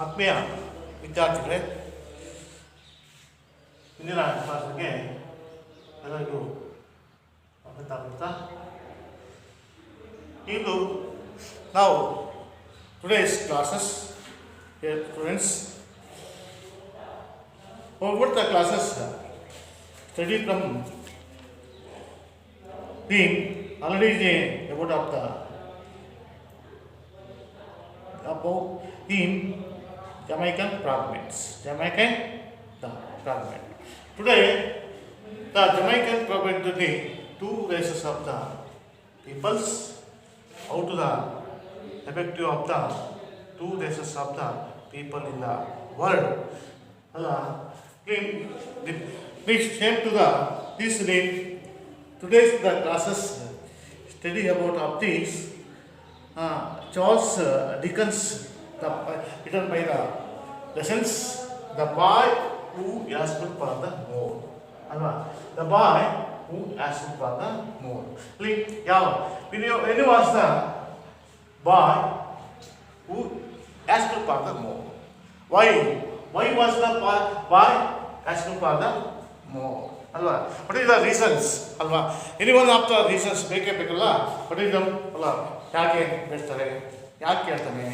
ಆತ್ಮೀಯ ವಿದ್ಯಾರ್ಥಿಗಳೇ, ಇಂದಿನ ಕ್ಲಾಸ್ಗೆ ಎಲ್ಲರಿಗೂ ಸ್ವಾಗತ. ಇದು ನಾವು today's classes here students, what the classes study from being already about in Jamaican fragments. Today, the Jamaican fragment to the two races of the peoples, how to the effective of the two races of the people in the world. Please came to the this day. Today's the classes study about of these Charles Dickens, written by the lessons, the boy who asked for the more. The boy who asked for the more. When you was the boy who asked for the more. Why was the boy asking for the more? What is the reasons? Any one of the reasons ಬೇಕಲ್ಲ. What is them? ಯಾಕೆ ಬೇಡ್ತಾರೆ, ಯಾಕೆ ಕೇಳ್ತಾನೆ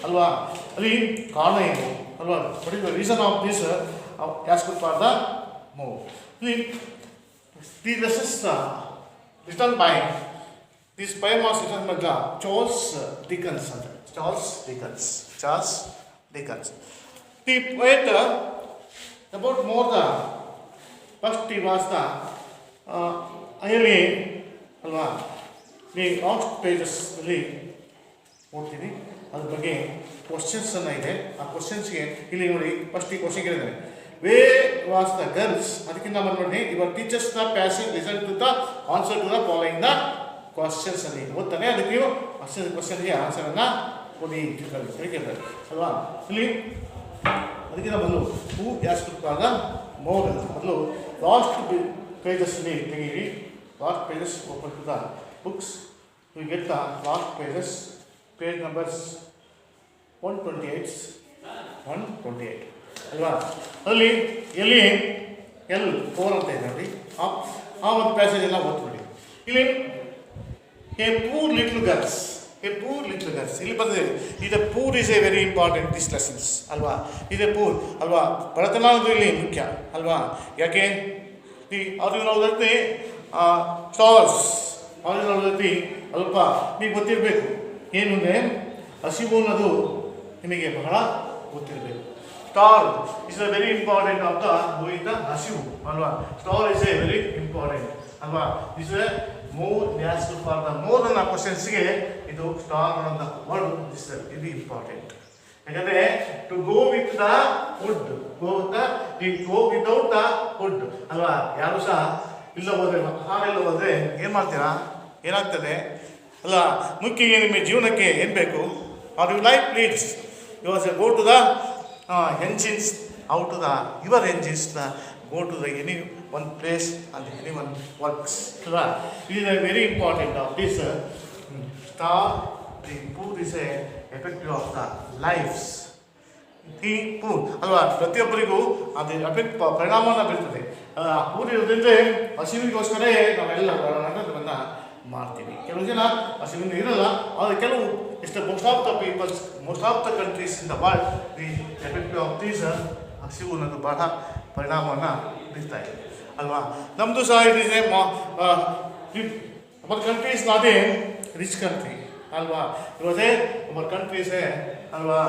ಅಲ್ವಾ, ಅಲ್ಲಿ ಕಾರಣ ಏನು ಅಲ್ವಾ? What is the reason of this asking for the more? The lessons written by this poem was written by Charles Dickens. The poet about more the first he was the early ಅಲ್ವಾ, ಈ last ಪೇಜಸ್ನಲ್ಲಿ ಓದ್ತೀನಿ. ಅದ್ರ ಬಗ್ಗೆ questions ಇದೆ. ಆ ಕ್ವಶನ್ಸ್ಗೆ ಇಲ್ಲಿ ನೋಡಿ, first ಈ ಕ್ವಶನ್ ಕೇಳಿದ್ದಾರೆ, ವೇ ವಾಸ್ ದ ಗರ್ಲ್ಸ್. ಅದಕ್ಕಿಂತ ನೋಡಿ, your teachers the passage result to the answer to the following the questions ಅಲ್ಲಿ ಓದ್ತಾನೆ. ಅದಕ್ಕೆ ನೀವು ಕ್ವಶನ್ಗೆ ಆನ್ಸರನ್ನು ಕೊಡಿ ಕೇಳ್ತಾರೆ ಅಲ್ವಾ. ಇಲ್ಲಿ ಅದಕ್ಕಿಂತ ಮೊದಲು ಹೂ ಯಾಸ್ಕೃತಾದ ಮೋರ್ ಅಂತ ಮೊದಲು ಲಾಸ್ಟ್ ಪೇಜಸ್ನಲ್ಲಿ ತೆಗೀರಿ. Last pages open to the books, we get the last pages, page numbers 128 ಅಲ್ವಾ. ಅಲ್ಲಿ ಎಲ್ಲಿ L4 ಅಂತ ಇದೆ ನೋಡಿ, ಆ ಒಂದು ಪ್ಯಾಸೇಜ್ ಎಲ್ಲ ಓದ್ಬಿಡಿ. ಇಲ್ಲಿ ಎ ಪೂರ್ ಲಿಟ್ಲ್ ಗರ್ಲ್ಸ್ ಇಲ್ಲಿ ಬಂದಿದೆ. ಇದು poor is a very important this lessons ಅಲ್ವಾ. ಇದೆ ಪೂರ್ ಅಲ್ವಾ, ಬಡತನ ಅನ್ನೋದು ಇಲ್ಲಿ ಮುಖ್ಯ ಅಲ್ವಾ. ಯಾಕೆ ಅವ್ರಿಗೆ ನಾವು ಹೇಳ್ತೀವಿ ಸ್ಟಾರ್ಸ್, ಅವ್ರಿಗೆ ನಾವು ಹೇಳ್ತೀವಿ ಅಲ್ಪ ನಿಮಗೆ ಗೊತ್ತಿರಬೇಕು ಏನು ಅಂದರೆ ಹಸಿವು ಅನ್ನೋದು ನಿಮಗೆ ಬಹಳ ಗೊತ್ತಿರಬೇಕು. Star is a very important of the going the ಹಸಿವು ಅಲ್ವಾ. Star is a very important ಅಲ್ವಾ. ಇಸ್ ಎ ಮೋರ್ ನ್ಯಾಸ್ ಫಾರ್ ದ ಮೋರ್ ನನ್ನ ಕ್ವಶನ್ಸ್ಗೆ ಇದು ಸ್ಟಾರ್ ಅನ್ನೋ ವರ್ಡ್ ಇಸ್ ವೆರಿ ಇಂಪಾರ್ಟೆಂಟ್. ಯಾಕಂದರೆ to go with the food, go without the food ಅಲ್ವಾ. ಯಾರು ಸಹ ಇಲ್ಲ ಹೋದ್ರೆ, ಹಾಲೆಲ್ಲ ಹೋದರೆ ಏನು ಮಾಡ್ತೀರಾ, ಏನಾಗ್ತದೆ ಅಲ್ಲ. ಮುಖ್ಯ ನಿಮ್ಮ ಜೀವನಕ್ಕೆ ಏನು ಬೇಕು, are you life please you was go to the engines, out to the your engines the go to the any one place and any one works ಅಲ್ವಾ. It is very important of this star. The poor is a effective of the lifes. The poor ಅಲ್ವಾ, ಪ್ರತಿಯೊಬ್ಬರಿಗೂ ಅದು effect ಪರಿಣಾಮವನ್ನು ಬೀರ್ತದೆ. Poor ಇರೋದ್ರಿಂದ ಹಸಿವಿಗೋಸ್ಕರ ನಾವೆಲ್ಲ ಅದನ್ನು ಮಾಡ್ತೀವಿ. ಕೆಲವು ಜನ ಹಸಿವಿಂದ ಇರಲ್ಲ, ಆದರೆ ಕೆಲವು most of the countries in the world the effective of these ಹಸಿವು ಅನ್ನೋದು ಬಹಳ ಪರಿಣಾಮವನ್ನು ಬೀರ್ತಾ ಇದೆ ಅಲ್ವಾ. ನಮ್ಮದು ಸಹ ಇದೆ. Our country is not A rich country ಅಲ್ವಾ. ಇವತ್ತೇ ಅವರ್ ಕಂಟ್ರಿ ಇಸ್ ಎ ಅಲ್ವಾ.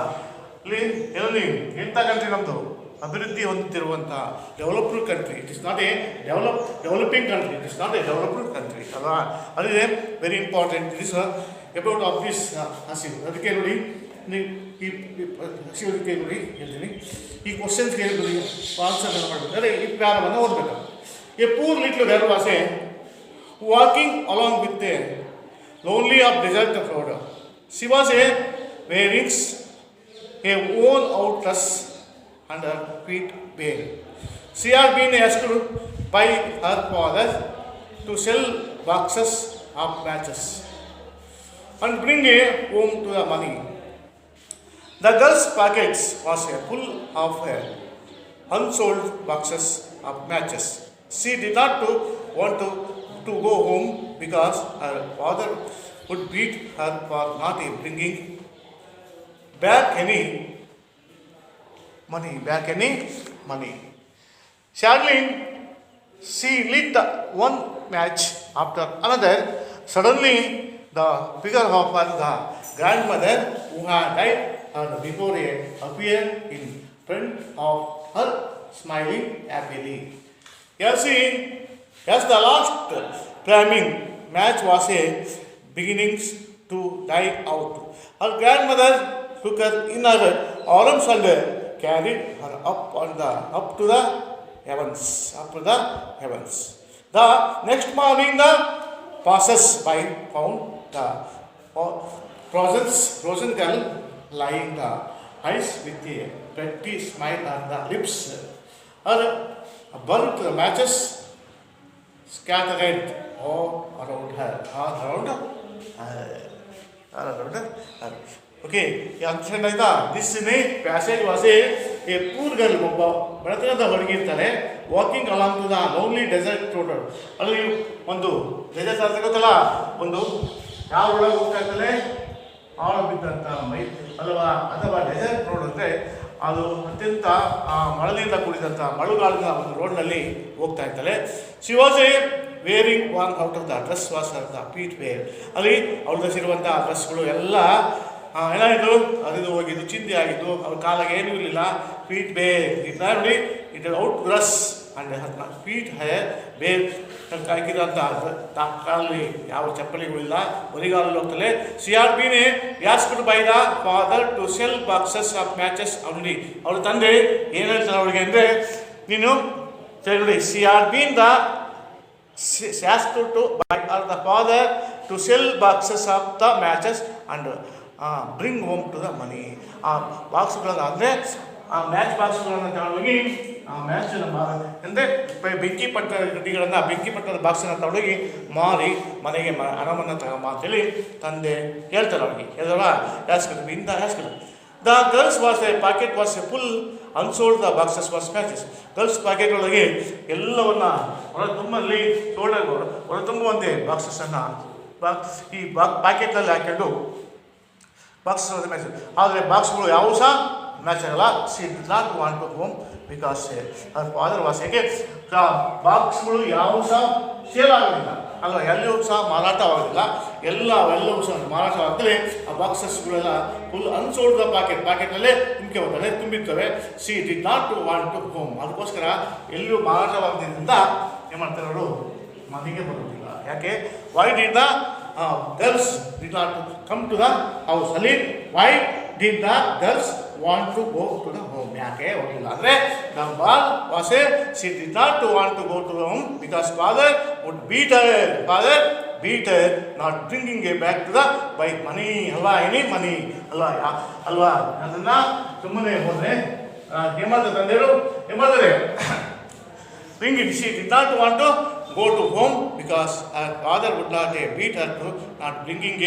ಇಲ್ಲಿ ಎಂಥ ಕಂಟ್ರಿ ನಮ್ಮದು, ಅಭಿವೃದ್ಧಿ ಹೊಂದುತ್ತಿರುವಂಥ developed country. It is not a developing country, it is not a developed country ಅಲ್ವಾ. ಅದಿದೆ very important. It is about of this ಹಸಿವು. ಅದಕ್ಕೆ ನೋಡಿ, ಈ ಹಸಿವದಕ್ಕೆ ನೋಡಿ ಹೇಳ್ತೀನಿ, ಈ ಕ್ವಶನ್ಸ್ಗೆ ಹೇಳ್ಬೋದು ಆನ್ಸರ್ ಮಾಡಬೇಕು. ಅದೇ ಈ ಪ್ರಾರಂಭವನ್ನು ಓದಬೇಕು. A poor little girl was a walking along with a lonely of desert crowd. She was a wearings a worn out dress and her feet bare. She had been asked by her father to sell boxes of matches and bring home to the money. The girl's pockets was full of unsold boxes of matches. She did not want to go home because her father would beat her for not bringing back any money. Sadly, she lit one match after another. Suddenly, the figure of the grandmother who had died before appeared in front of her, smiling happily. As the last flaming match was beginning to die out, her grandmother took her in her arms and carried her up to the heavens. The next morning, the passers-by found the frozen girl lying the ice with a pretty smile on the lips. Her burnt matches scattered all around her. Okay, you understand ಆಯ್ತಾ? This passage was a poor girl, ಒಬ್ಬ ಬಡತನದ ಹುಡುಗಿ ಇರ್ತಾಳೆ, walking along to the lonely desert road. ಅಲ್ಲಿ ಒಂದು dessert ಅಂತ ಗೊತ್ತಲ್ಲ, ಒಂದು ಯಾವ ಒಳಗೆ ಹೋಗ್ತಾ ಇರ್ತಾಳೆ, ಆಳ ಬಿದ್ದಂಥ ಮೈ ಅಲ್ವಾ, ಅಥವಾ ಡೆಸರ್ಟ್ ರೋಡ್ ಅಂದರೆ ಅದು ಅತ್ಯಂತ ಮಳೆಯಿಂದ ಕೂಡಿದಂಥ ಮಳೆಗಾಲದ ಒಂದು ರೋಡ್ನಲ್ಲಿ ಹೋಗ್ತಾ ಇರ್ತಾಳೆ. She was wearing one out of the dress was the peat wear. ಅಲ್ಲಿ ಅವ್ಳು ಧರಿಸಿರುವಂಥ ಡ್ರೆಸ್ಗಳು ಎಲ್ಲ ಏನಾಯಿತು, ಅದು ಹೋಗಿದ್ದು, ಚಿಂದಿ ಆಗಿದ್ದು, ಅವ್ರ ಕಾಲಾಗ ಏನೂ ಇರಲಿಲ್ಲ. ಫೀಟ್ ಬೇರ್ ಇಟ್ ನೋಡಿ, it out dress and feet hair bare ಹಾಕಿದಂಥ ಕಾಲಲ್ಲಿ ಯಾವ ಚಪ್ಪಲಿಗಳಿಲ್ಲ, ಬರಿಗಾಲಲ್ಲಿ ಹೋಗ್ತಲೆ. She are been asked by the father to sell boxes of matches ಅಂಗಡಿ. ಅವಳ ತಂದೆ ಏನು ಹೇಳ್ತಾರೆ ಅವಳಿಗೆ ಅಂದರೆ, ನೀನು ನೋಡಿ, she are been the asked to by the father to sell boxes of the matches and bring home to the money. ಆ ಬಾಕ್ಸ್ಗಳನ್ನು ಅಂದರೆ ಆ ಮ್ಯಾಚ್ ಬಾಕ್ಸ್ಗಳನ್ನು ತಗೊಂಡೋಗಿ ಆ ಮ್ಯಾಚನ್ನು ಅಂದರೆ ಬೆಂಕಿ ಪಟ್ಟದ ಬಾಕ್ಸನ್ನು ತಗೊಂಡೋಗಿ ಮಾರಿ ಮನೆಗೆ ಹಣವನ್ನು ತಗೊಂಬ ಅಂತೇಳಿ ತಂದೆ ಹೇಳ್ತಾರೆ ಅವಳಿಗೆ. ಹೇಳಿದವ ಯಾಸ್ಕರು ಇಂದ ಯಾಸ್ಕರು. The girls pocket was full, unsold the boxes was matches. Girls pocket ಒಳಗೆ ಎಲ್ಲವನ್ನ ಹೊರತುಂಬಲ್ಲಿ ಹೊರತುಂಬುವಂತೆ ಬಾಕ್ಸಸ್ಸನ್ನು ಈ ಪ್ಯಾಕೆಟ್ನಲ್ಲಿ ಹಾಕೊಂಡು ಬಾಕ್ಸಸ್ ಮ್ಯಾಚ್. ಆದರೆ ಬಾಕ್ಸ್ಗಳು ಯಾವುವು ಸಹ ಮ್ಯಾಚ್ ಆಗಲ್ಲ. She did not want to home because ಅವ್ರ ಫಾದರ್ ವಾಸ್ ಹೇಗೆ ಬಾಕ್ಸ್ಗಳು ಯಾವುವು ಸಹ ಸೇಲ್ ಆಗೋದಿಲ್ಲ ಅಲ್ವಾ, ಎಲ್ಲಿಯೂ ಸಹ ಮಾರಾಟವಾಗೋದಿಲ್ಲ. ಎಲ್ಲವೂ ಸಹ ಮಾರಾಟವಾಗ್ತವೆ. ಆ ಬಾಕ್ಸಸ್ಗಳೆಲ್ಲ ಫುಲ್ ಅನ್ಸೋಲ್ಡ್ ದ ಪ್ಯಾಕೆಟ್ನಲ್ಲೇ ತುಂಬಿರ್ತವೆ. She did not want to home. ಅದಕ್ಕೋಸ್ಕರ ಎಲ್ಲೂ ಮಾರಾಟವಾಗೋದ್ರಿಂದ ಏನು ಮಾಡ್ತಾರೆ ಅವರು, ಮನೆಗೆ ಬರೋದಿಲ್ಲ. ಯಾಕೆ? Why did the girls did not come to the house. ಅಲ್ಲಿ why did the girls want to go to the home. ಯಾಕೆ ಹೋಗಿಲ್ಲ ಅಂದರೆ, the ball was she did not to want to go to the home because father would beat her not bringing a back to the by money ಅಲ್ವಾ, any money ಅಲ್ವಾ. ಅದನ್ನು ಸುಮ್ಮನೆ ಹೋದರೆ ಏನು ಮಾಡ್ತಾರೆ ತಂದೆಯರು, ಏನು ಮಾಡ್ತಾರೆ, bring it. She did not want to go to home because her father would not beat her to not bringing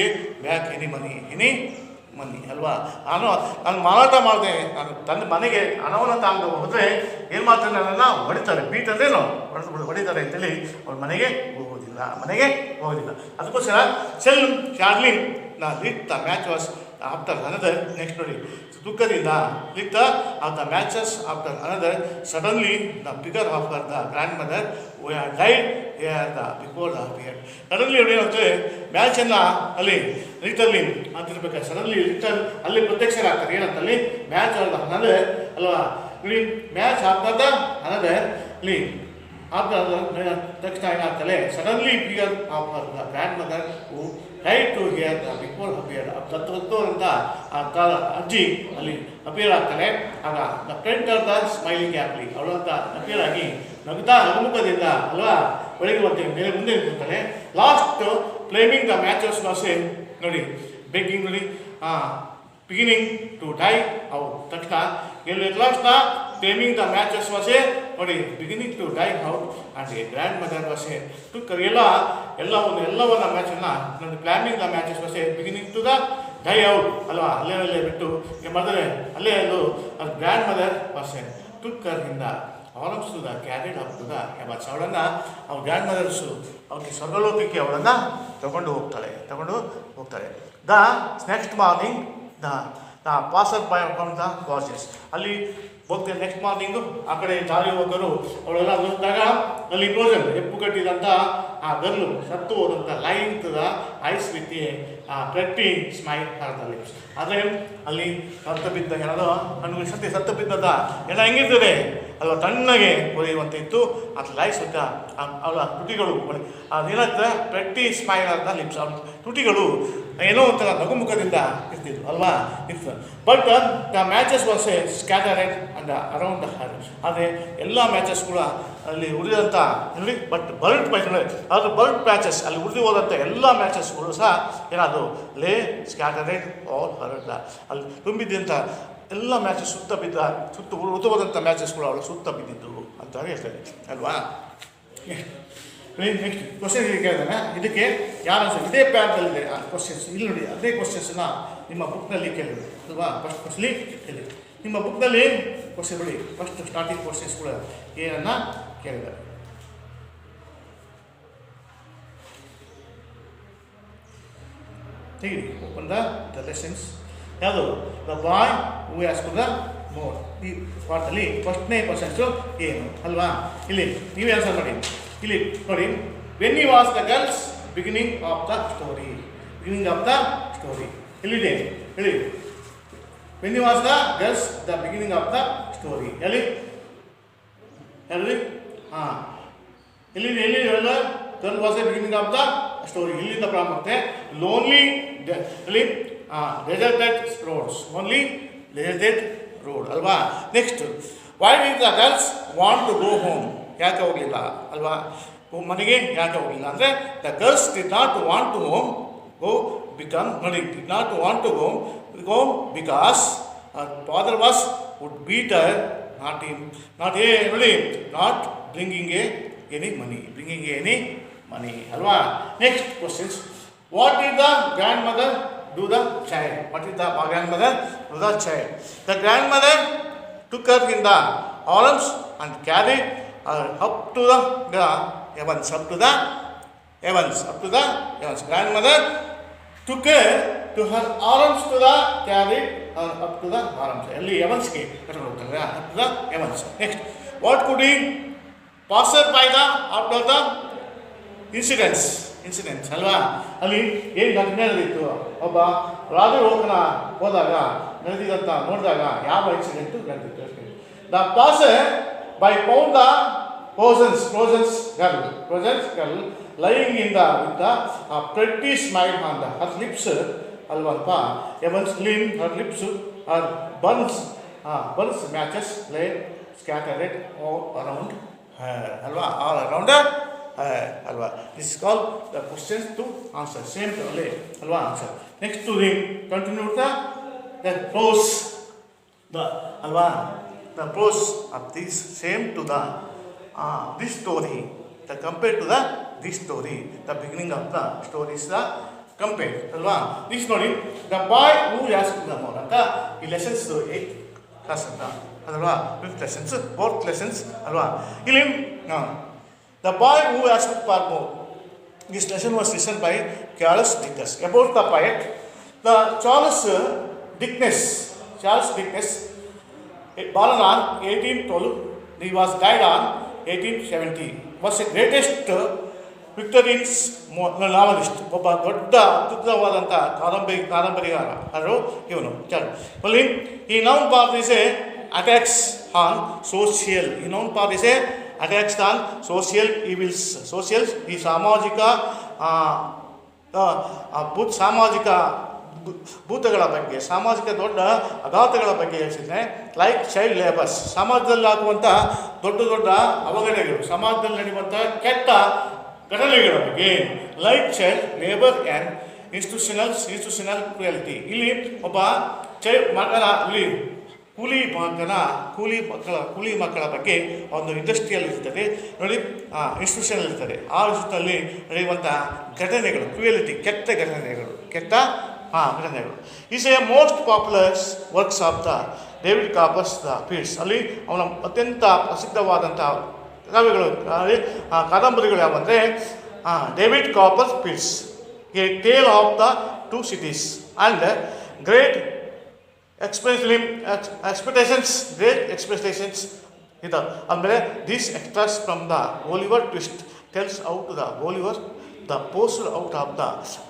back any money ಅಲ್ವಾ. ನಾನು ಮಾರಾಟ ಮಾಡಿದೆ, ನಾನು ತಂದೆ ಮನೆಗೆ ಹಣವನ್ನು ತಗೊಂಡು ಹೋದರೆ ಏನು ಮಾಡ್ತಾರೆ, ನನ್ನನ್ನು ಹೊಡಿತಾರೆ. ಬೀಟ್ ಅಂದ್ರೇನು, ಹೊಡಿತಾರೆ ಅಂತೇಳಿ ಅವ್ರ ಮನೆಗೆ ಹೋಗೋದಿಲ್ಲ. ಅದಕ್ಕೋಸ್ಕರ ಸೆಲ್ ಶಾರ್ಲಿನ್ lit the match was after another. Next ನೋಡಿ, ದುಃಖದಿಂದ lit the matches after another. Suddenly the figure of the grandmother died before the period. Suddenly ಏನಾಗ್ತದೆ, ಮ್ಯಾಚನ್ನು ಅಲ್ಲಿ ಲಿಟರ್ಲಿ ಅಂತಿರ್ಬೇಕಾದ್ರೆ ಸಡನ್ಲಿ ಅಲ್ಲಿ ಪ್ರತ್ಯಕ್ಷರಾಗ್ತಾರೆ. ಏನಂತಲ್ಲಿ ಮ್ಯಾಚ್ ಅನದರ್ ಅಲ್ವಾ. ಇಲ್ಲಿ ಮ್ಯಾಚ್ ಆಫ್ಟರ್ ದ ಅನದರ್ ಇಲ್ಲಿ ತಕ್ಷಣ ಏನಾಗ್ತದೆ, suddenly figure of her the grandmother who right to here the before appear. ಅಂತ ಅಜ್ಜಿ ಅಲ್ಲಿ ಅಪಿಯರ್ ಆಗ್ತಾನೆ. ಆಗ the front of the smiling happily, ಅವಳಂತ ಅಪಿಯರ್ ಆಗಿ ನಗುತ್ತಾ ಅನುಮುಖದಿಂದ ಅಲ್ವಾ ಬೆಳಗ್ಗೆ ಮೇಲೆ ಮುಂದೆ ನಿಂತಿರ್ತಾನೆ. Last flaming the matches was ನೋಡಿ, ಬೇಕಿಂಗ್ ನೋಡಿ, ಬಿಗಿನಿಂಗ್ ಟು ಡೈ ಔಟ್. ತಕ್ಷಣ ಎಲ್ಲಿ ಲಾಸ್ಟ್ನ ಫ್ಲೇಮಿಂಗ್ ದ ಮ್ಯಾಚಸ್ ವಾಸೆ ನೋಡಿ, beginning to die out and a grandmother was took ಎಲ್ಲವನ್ನ ಮ್ಯಾಚನ್ನು ನೋಡಿ, planning the matches was beginning to the die out ಅಲ್ವಾ, ಅಲ್ಲೇ ಬಿಟ್ಟು ಮದರ್ ಅಲ್ಲೇ ಅದು grandmother person took her in the arms to the carried up to the heavens. ಅವಳನ್ನು ಅವ್ರ ಗ್ರ್ಯಾಂಡ್ ಮದರ್ಸು ಅವ್ರಿಗೆ ಸ್ವರ್ಗಲೋಕಕ್ಕೆ ಅವಳನ್ನು ತಗೊಂಡು ಹೋಗ್ತಾಳೆ. The next morning the passer by from the watches, ಅಲ್ಲಿ ಹೋಗ್ತಾರೆ. ನೆಕ್ಸ್ಟ್ ಮಾರ್ನಿಂಗು ಆ ಕಡೆ ದಾರಿ ಹೋಗೋರು ಅವಳೆಲ್ಲ ನೋಡಿದಾಗ ಅಲ್ಲಿ ಕ್ಲೋಸನ್ ಎಪ್ಪು ಕಟ್ಟಿದಂಥ ಆ ಗರ್ಲು ಸತ್ತು ಹೋದಂಥ line to the eyes with a pretty smile are the lips. ಆದರೆ ಅಲ್ಲಿ ಸತ್ತು ಬಿದ್ದ ಎಲ್ಲೋ ಕಣ್ಣುಗಳು ಸತ್ತು ಬಿದ್ದದ ಎಲ್ಲ ಹೆಂಗಿರ್ತದೆ ಅಲ್ವಾ, ತಣ್ಣಗೆ ಹೊರೆಯುವಂತೆ ಇತ್ತು. ಅದು ಲೈಸ್ ಅಂತ ಅವಳ ತುಟಿಗಳು ಅದೇನಾಗ್ತದೆ pretty smile are the lips, ಅವಳ ತುಟಿಗಳು ಏನೋ ಒಂಥರ ನಗುಮುಖದಿಂದ ಇರ್ತಿದ್ವು ಅಲ್ವಾ ಇತ್ತು. But the matches was a scattered and around the her. ಆದರೆ ಎಲ್ಲ ಮ್ಯಾಚಸ್ ಕೂಡ ಅಲ್ಲಿ ಉಳಿದಂಥ ನೋಡಿ ಬಟ್ ಬರ್ಡ್ ಅದು ಬರ್ಡ್ ಮ್ಯಾಚಸ್ ಅಲ್ಲಿ ಉಳಿದು ಹೋದಂಥ ಎಲ್ಲ ಮ್ಯಾಚಸ್ಗಳು ಸಹ ಏನಾದರೂ ಲೇ ಸ್ಕ್ಯಾಟರ್ಡ್ ಆಲ್ ಹರ್ಡ್, ಅಲ್ಲಿ ತುಂಬಿದ್ದಂಥ ಎಲ್ಲ ಮ್ಯಾಚಸ್ ಸುತ್ತ ಉಳಿದೋದಂಥ ಮ್ಯಾಚಸ್ಗಳು ಅವಳು ಸುತ್ತ ಬಿದ್ದಿದ್ದವು ಅಂತ ಹೇಳ್ತಾರೆ ಅಲ್ವಾ. ನೆಕ್ಸ್ಟ್ ಕ್ವಶನ್ ಇಲ್ಲಿ ಕೇಳಿದಾನೆ, ಇದಕ್ಕೆ ಯಾರು ಆನ್ಸರ್ ಇದೇ ಪ್ಯಾರದಲ್ಲಿದೆ ಆ ಕ್ವಶನ್ಸ್ ಇಲ್ಲಿ ನೋಡಿ. ಅದೇ ಕ್ವಶನ್ಸ್ನ ನಿಮ್ಮ ಬುಕ್ನಲ್ಲಿ ಕೇಳಿದ್ರು ಅಲ್ವಾ, ಫಸ್ಟ್ ಕ್ವಶನ್ಲಿ ಕೇಳಿ ನಿಮ್ಮ ಬುಕ್ನಲ್ಲಿ ಕ್ವಶನ್ ಬಿಡಿ. ಫಸ್ಟ್ ಸ್ಟಾರ್ಟಿಂಗ್ ಕ್ವಶನ್ಸ್ಗಳು ಏನನ್ನ ಕೇಳಿದ್ದಾರೆ. ತೆಗಿರಿ ಓಪನ್ ದ ಲೆಸನ್ಸ್. ಯಾವುದು the boy who ask the more. ಈ ಪಾಠದಲ್ಲಿ ಫಸ್ಟ್ನೇ ಕ್ವಶನ್ಸು ಏನು ಅಲ್ವಾ. ಇಲ್ಲಿ ನೀವೇ ಆನ್ಸರ್ ಮಾಡಿ. ಇಲ್ಲಿ ನೋಡಿ, when you was the girls beginning of the story. ಎಲ್ಲಿದೆ ಹೇಳಿ. When you was the girls the beginning of the story ಎಲ್ಲಿ ಹಾಂ ಎಲ್ಲಿದೆ ಎಲ್ಲ girl was the beginning of the story. ಇಲ್ಲಿಂದ ಪ್ರಾರಂಭ ಆಗುತ್ತೆ. ಲೋನ್ಲಿ ಎಲ್ಲಿ deserted roads, only deserted road ಅಲ್ವಾ. Next why did the girls want to go home, ಯಾಕೆ ಹೋಗಲಿಲ್ಲ ಅಲ್ವಾ, ಮನೆಗೆ ಯಾಕೆ ಹೋಗಲಿಲ್ಲ ಅಂದರೆ the girls did not want to home go become ನೋಡಿ did not want to go because father was would beat her not bringing any money ಅಲ್ವಾ. Next questions, what did the grandmother do the child? What is the grandmother do the child? The grandmother took her in the arms and carried her up to the heavens. Grandmother took her to her arms to the carried her up to the arms. Elli heavens ke ಕರ್ಕೊಂಡು ಹೋಗ್ತಾರೆ up to the heavens. Next, what could he passer by the after the incidents ಅಲ್ವಾ. ಅಲ್ಲಿ ಏನು ಘಟನೆ ನಡೆದಿತ್ತು, ಒಬ್ಬ ರಾಜರು ಹೋದಾಗ ನಡೆದಿದ್ದಂಥ ನೋಡಿದಾಗ ಯಾವ ಇನ್ಸಿಡೆಂಟು ನಡೆದಿತ್ತು. The passer by found the frozens girl lying in the with the pretty smile on the her lips ಅಲ್ವಲ್ಪ. Evens clean her lips her burns matches lie scattered all around her ಅಲ್ವಾ, all around ಅಲ್ವಾ. This is call the questions to answer, same to ಅಲ್ಲೇ ಅಲ್ವಾ answer. Next to the continue the prose ಅಲ್ವಾ. The prose of this same to the this story the compare to this story the beginning of the stories the compare ಅಲ್ವಾ. This ನೋಡಿ the boy who asked the more ಅಂತ ಈ lessons 8th class ಅಂತ ಅದಲ್ವಾ, 5th lessons 4th lessons ಅಲ್ವಾ. ಇಲ್ಲಿ The boy who asked for more. This lesson was written by Charles Dickens. About the poet, the Charles Dickens, born on 1812, he was died on 1870. Was the greatest Victorian novelist. ಒಬ್ಬ ದೊಡ್ಡ ಅದ್ಭುತವಾದಂಥ ಕಾದಂಬರಿಗಾರ ಅದು ಇವನು Charles. he known for his attacks on social. attacks on social evils. ಈ ಸಾಮಾಜಿಕ ಭೂತಗಳ ಬಗ್ಗೆ, ಸಾಮಾಜಿಕ ದೊಡ್ಡ ಅಘಾತಗಳ ಬಗ್ಗೆ ಹೇಳ್ತಿದ್ದೆ. ಲೈಕ್ ಚೈಲ್ಡ್ ಲೇಬರ್ಸ್, ಸಮಾಜದಲ್ಲಿ ಆಗುವಂಥ ದೊಡ್ಡ ಅವಘಡಗಳು, ಸಮಾಜದಲ್ಲಿ ನಡೆಯುವಂಥ ಕೆಟ್ಟ ಘಟನೆಗಳ ಬಗ್ಗೆ. Like child labour and institutional cruelty. ಇಲ್ಲಿ ಒಬ್ಬ ಕೂಲಿ ಮಕ್ಕಳ ಬಗ್ಗೆ ಒಂದು ಇಂಡಸ್ಟ್ರಿಯಲ್ ಇರ್ತದೆ ನೋಡಿ, ಇನ್ಸ್ಟಿಟ್ಯೂಷನ್ ಇರ್ತದೆ. ಆ ಇನ್ಸ್ಟಿಟ್ಯೂಷನಲ್ಲಿ ನಡೆಯುವಂಥ ಘಟನೆಗಳು, ಕ್ರುಯಲಿಟಿ, ಕೆಟ್ಟ is a most popular works of the David Copperfield. ಅಲ್ಲಿ ಅವನ ಅತ್ಯಂತ ಪ್ರಸಿದ್ಧವಾದಂಥ ಕಾವ್ಯಗಳು ಕಾದಂಬರಿಗಳು ಯಾವಂದರೆ David Copperfield, a tale of the two cities and great expectations ಇದು ಆಮೇಲೆ these extras from the Oliver Twist tells out the Oliver the poster out of the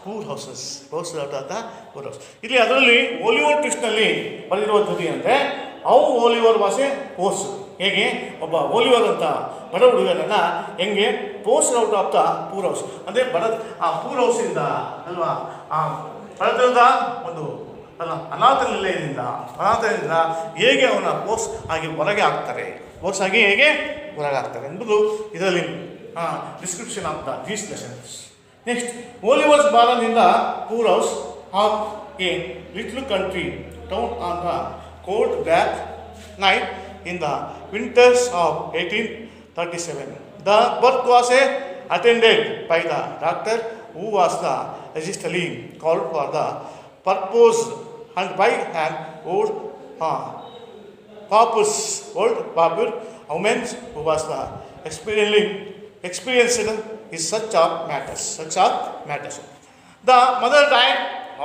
poor houses, poster out of the poor house. ಇಲ್ಲಿ ಅದರಲ್ಲಿ Oliver ಟ್ವಿಸ್ಟ್ನಲ್ಲಿ ಬರೆದಿರುವ ಧ್ವನಿ ಅಂದರೆ ಅವು Oliver ವಾಸೆ pose, ಹೇಗೆ ಒಬ್ಬ ಓಲಿವರ್ ಅಂತ ಬಡ ಹುಡುಗನನ್ನು ಹೆಂಗೆ poster out of the poor house ಅಂದರೆ ಆ ಪೂರ್ ಹೌಸಿಂದ ಅಲ್ವಾ, ಆ ಬಡತನದ ಒಂದು ಅನಾಥ ನಿಲಯದಿಂದ ಹೇಗೆ ಅವನ ಪೋಸ್ ಆಗಿ ಹೊರಗೆ ಹಾಕ್ತಾರೆ, ಪೋಸ್ ಆಗಿ ಹೇಗೆ ಹೊರಗೆ ಹಾಕ್ತಾರೆ ಎಂಬುದು ಇದರಲ್ಲಿ description of the these lessons. Next, Oliver's born in the poor house of a little country town on the cold black night in the winters of 1837. The birth was attended by the doctor who was the registally called for the purpose and by an old popular woman who was the experienced in such of matters. The mother died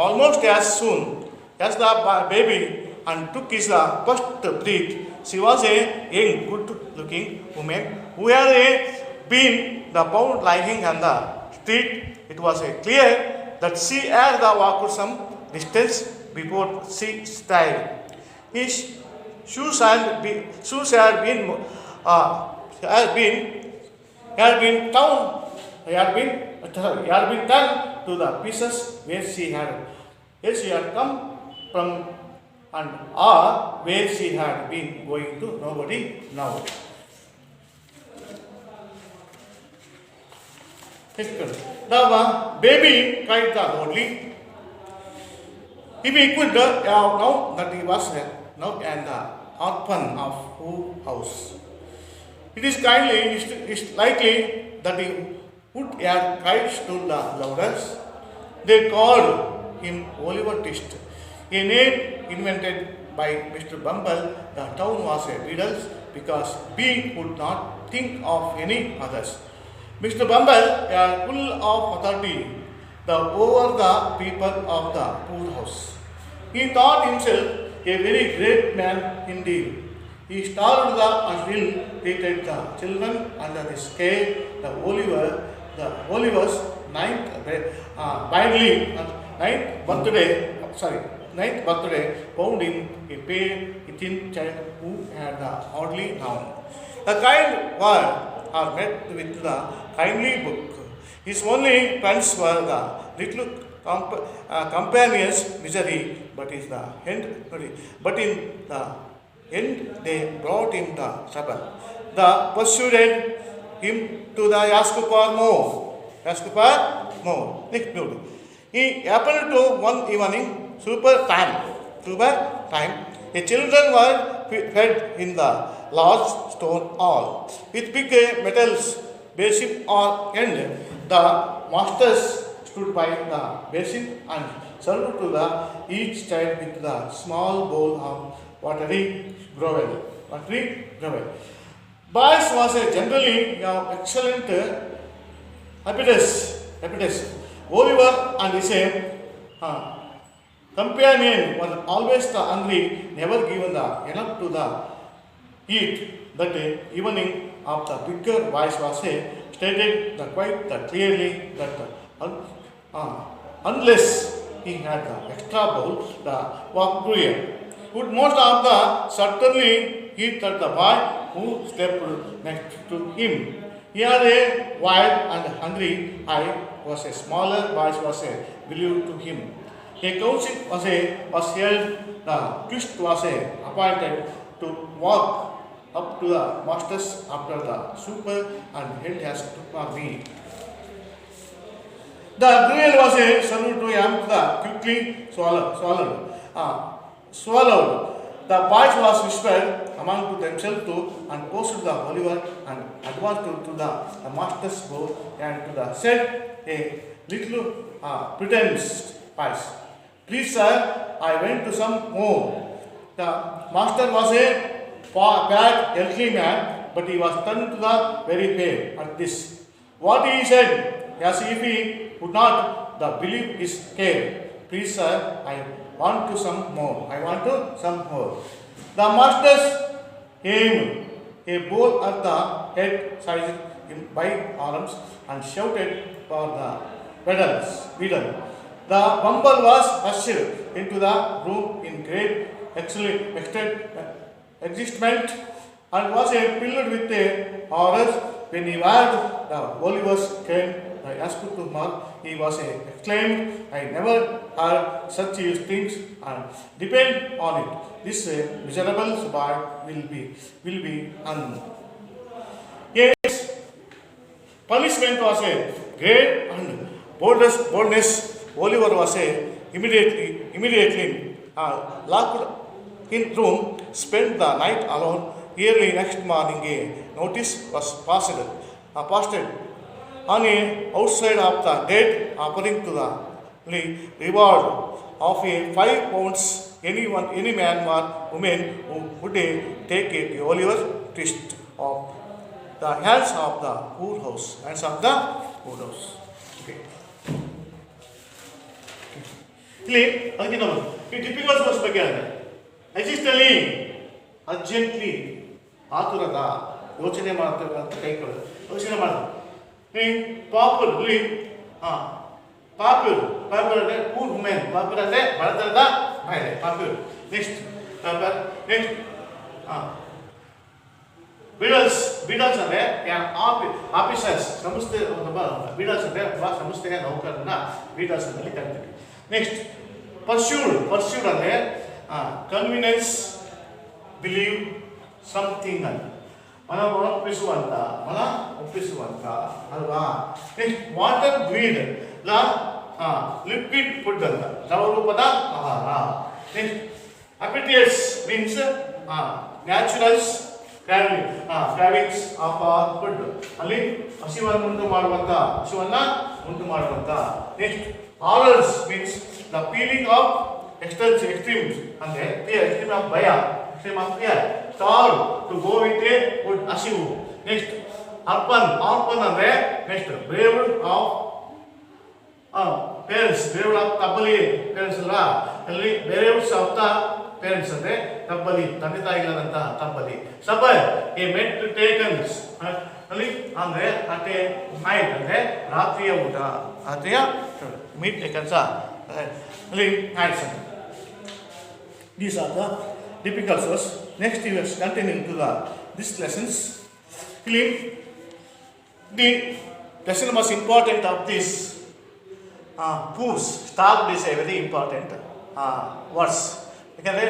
almost as soon as the baby and took his first breath. She was a young, good-looking woman who had been found lying on the street. It was clear that she had walked some distance before she died. His shoes had been torn to the pieces where she had come from and where she had been going to nobody knows. The baby cried loudly. He could now that he was now an orphan of who house. It is likely that he would have cried still the loudest. They called him Oliver Twist, a name invented by Mr. Bumble. The town was a riddle because B could not think of any others. Mr. Bumble was full of authority over the people of the poor house. He thought himself a very great man indeed. He starved and still treated the children under his care. The Oliver's ninth birthday found him a pale, thin child who had hardly known the kind word or met with the kindly book. His only friends were the little companions misery, but in the end they brought him the trouble. They pursued him to the ask for more. Next note. He happened to one evening super time. The children were fed in the large stone hall with big metal basin or end. The masters stood by the basin and served to each child with the small bowl of watery gravel. Boys was generally excellent appetite. Oliver and his companion were always hungry, never given enough to eat. That evening of the bigger voice was stated quite clearly that unless he had the extra bowl, the walk prayer would most of the certainly eat at the boy who stepped next to him. He had a wild and hungry eye, was a smaller voice was believed to him. A council was held. The Twist was appointed to walk up to the masters after the super and held has to me. The grill was served to him quickly swallowed. The boys was whispered among themselves and posted the Oliver and advanced to the master's board and to the set a little pretence pies. Please sir, I went to some more. The master was a bad elderly man, but he was turned to the very pale at this. What he said, as if he would not believe his care. Please sir, I want to some more. I want to some more. The master's aim a bowl at the head sized in by arms and shouted for the beadle. The bumble was ushered into the room in great excitement and was filled with horror when he heard the Oliver's came. I asked to Mark, he was exclaimed, I never heard such things and depend on it. This miserable boy will be hung. Yes, punishment was great and boldness. Oliver was immediately locked in room, spent the night alone. Early next morning a notice was posted on the outside of the gate offering to the reward of £5 any man or woman who would take a Oliver twist of the hands of the poorhouse. Okay. ಇಲ್ಲಿ ಅದಕ್ಕೆ ನಾವು ಈ typical source ಬಗ್ಗೆ ಹೇಳಿದೆ. ಎಕ್ಸಿಸ್ಟಲ್ಲಿ urgently ಆತುರದ ಯೋಚನೆ ಮಾಡ್ತಕ್ಕಂಥ ಕೈಗಳು ಯೋಚನೆ ಮಾಡೋದು. ಪಾಪುಲಿ ಪಾಪ್ಯೂರ್ ಅಂದರೆ ಪೂರ್ ವುಮೆನ್, ಪಾಪ್ಯೂರ್ ಅಂದರೆ ಬಡತನದ ಮಹಿಳೆ, ಪಾಪ್ಯೂರ್. ನೆಕ್ಸ್ಟ್ ಬಿಡಲ್ಸ್ ಅಂದರೆ ಆಫೀಸರ್ಸ್, ಸಂಸ್ಥೆ ಬಿಡಲ್ಸ್ ಅಂದರೆ ಸಂಸ್ಥೆಯ ನೌಕರನ್ನ ಬಿಡಲ್ಸ್ ಅಂತಲ್ಲಿ ಕರಿತೀವಿ. ನೆಕ್ಸ್ಟ್ ಪರ್ಸ್ಯೂಡ್ ಅಂದರೆ ಕನ್ವಿನೆನ್ಸ್, ಬಿಲೀವ್ ಸಮಥಿಂಗ್ ಅಂತ ಮನ ಒಪ್ಪಿಸುವಂತ ಅಲ್ವಾ. Next water greed liquid food ಅಂತ ದ್ರವ ರೂಪದ ಆಹಾರ. Next appetites means naturals cravings of food, ಅಲ್ಲಿ ಹಸಿವನ್ನು ಉಂಟು ಮಾಡುವಂತ. Next horrors means the feeling of extremes ಅಂದರೆ ಎಕ್ಸ್ಟ್ರೀಮ್ ಆಫ್ ಭಯ, extreme of fear. Starve to go with a food, ಹಸಿವು. ನೆಕ್ಸ್ಟ್ ಆರ್ಪನ್ ಅಂದರೆ next bereaved of parents, bereaved of ತಬ್ಬಲಿ parents ಅಲ್ಲ, ಅಲ್ಲಿ ಬ್ರೇವ್ಡ್ಸ್ ಆಫ್ ದ ಪೇರೆಂಟ್ಸ್ ಅಂದರೆ ತಬ್ಬಲಿ, ತಂದೆ ತಾಯಿ ಇಲ್ಲದಂತ ತಬ್ಬಲಿ. ಸಬರ್ ಎ ಮೆಟ್ ಟೇಕನ್ಸ್ ಅಲ್ಲಿ ಅಂದರೆ ಅಟೆ ನೈಟ್ ಅಂದರೆ ರಾತ್ರಿಯ ಊಟ, ರಾತ್ರಿಯ ಮೀಟ್ ಟೇಕನ್ಸ್ ಅಲ್ಲಿ ನೈಟ್ಸ್ ಅಂತ. These are the typical source. Next we will continue to this lessons. The lesson was important of this proofs. Start is a very important words. ಯಾಕಂದರೆ